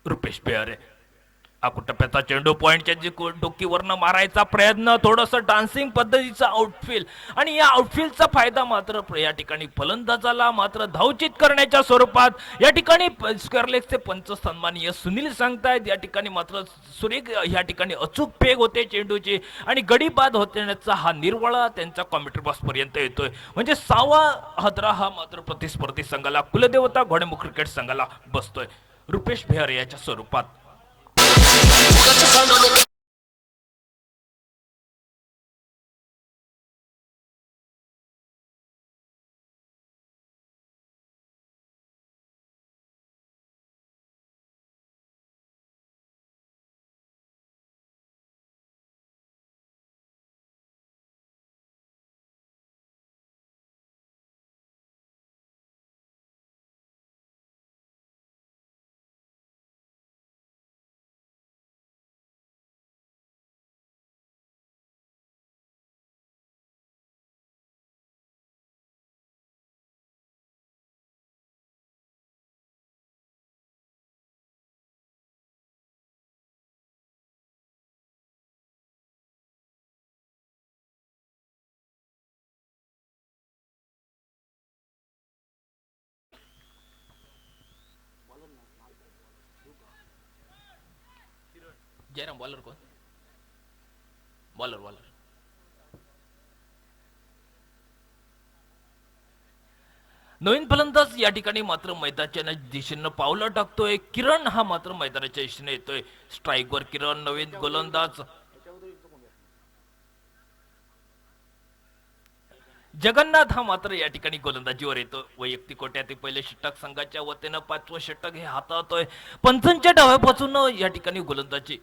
रुपेश बेहरे. टप्प्याचा चेंडू पॉइंटच्या डोकीवरनं मारायचा प्रयत्न, थोडस डान्सिंग पद्धतीचा आउटफील्ड आणि या आउटफील्डचा फायदा मात्र या ठिकाणी फलंदाजाला मात्र धावचित करण्याच्या स्वरूपात या ठिकाणी स्क्वेअर लेगचे पंच सन्माननीय सुनील सांगतायत. या ठिकाणी मात्र सुरेख या ठिकाणी अचूक पेग होते चेंडूची आणि गडी बाद होण्याचा हा निर्वळा त्यांचा कॉमेंट्री बॉक्स पर्यंत येतोय. म्हणजे 6वा हादरा हा मात्र प्रतिस्पर्धी संघाला कुलदेवता घोडेमुख क्रिकेट संघाला बसतोय रुपेश बेहरे याच्या स्वरूपात. जयराम बॉलर कोण? बॉलर नवीन फलंदाज या ठिकाणी मात्र मैदानाच्या दिशेनं पावलं टाकतोय. किरण हा मात्र मैदानाच्या दिशेने येतोय. स्ट्राईकवर किरण. नवीन गोलंदाज जगन्नाथ हा मात्र या ठिकाणी गोलंदाजीवर येतो. वैयक्तिक कोट्यातील पहिले षटक संघाच्या वतीनं 5वं षटक हे हाताळतोय. पंचांच्या डाव्यापासून या ठिकाणी गोलंदाजी.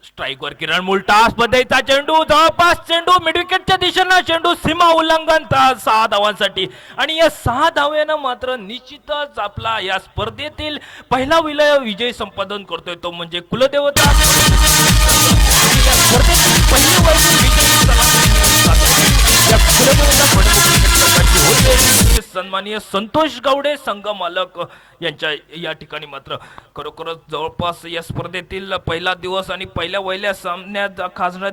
स्ट्राईकवर किरण. मुलटास पद्धतीचा चेंडू, जवळपास चेंडू मिडविकेटच्या दिशेनं चेंडू, सीमा उल्लंघन 6 धावांसाठी आणि या 6 धाव्यानं मात्र निश्चितच आपला या स्पर्धेतील पहिला विजय संपादन करतोय तो म्हणजे कुलदेवता. स्पर्धेतील पहिली सन्माननीय संतोष गावडे संघ मालक यांच्या या ठिकाणी मात्र खरोखरच जवळपास या स्पर्धेतील पहिला दिवस आणि पहिल्या सामन्यात खासदार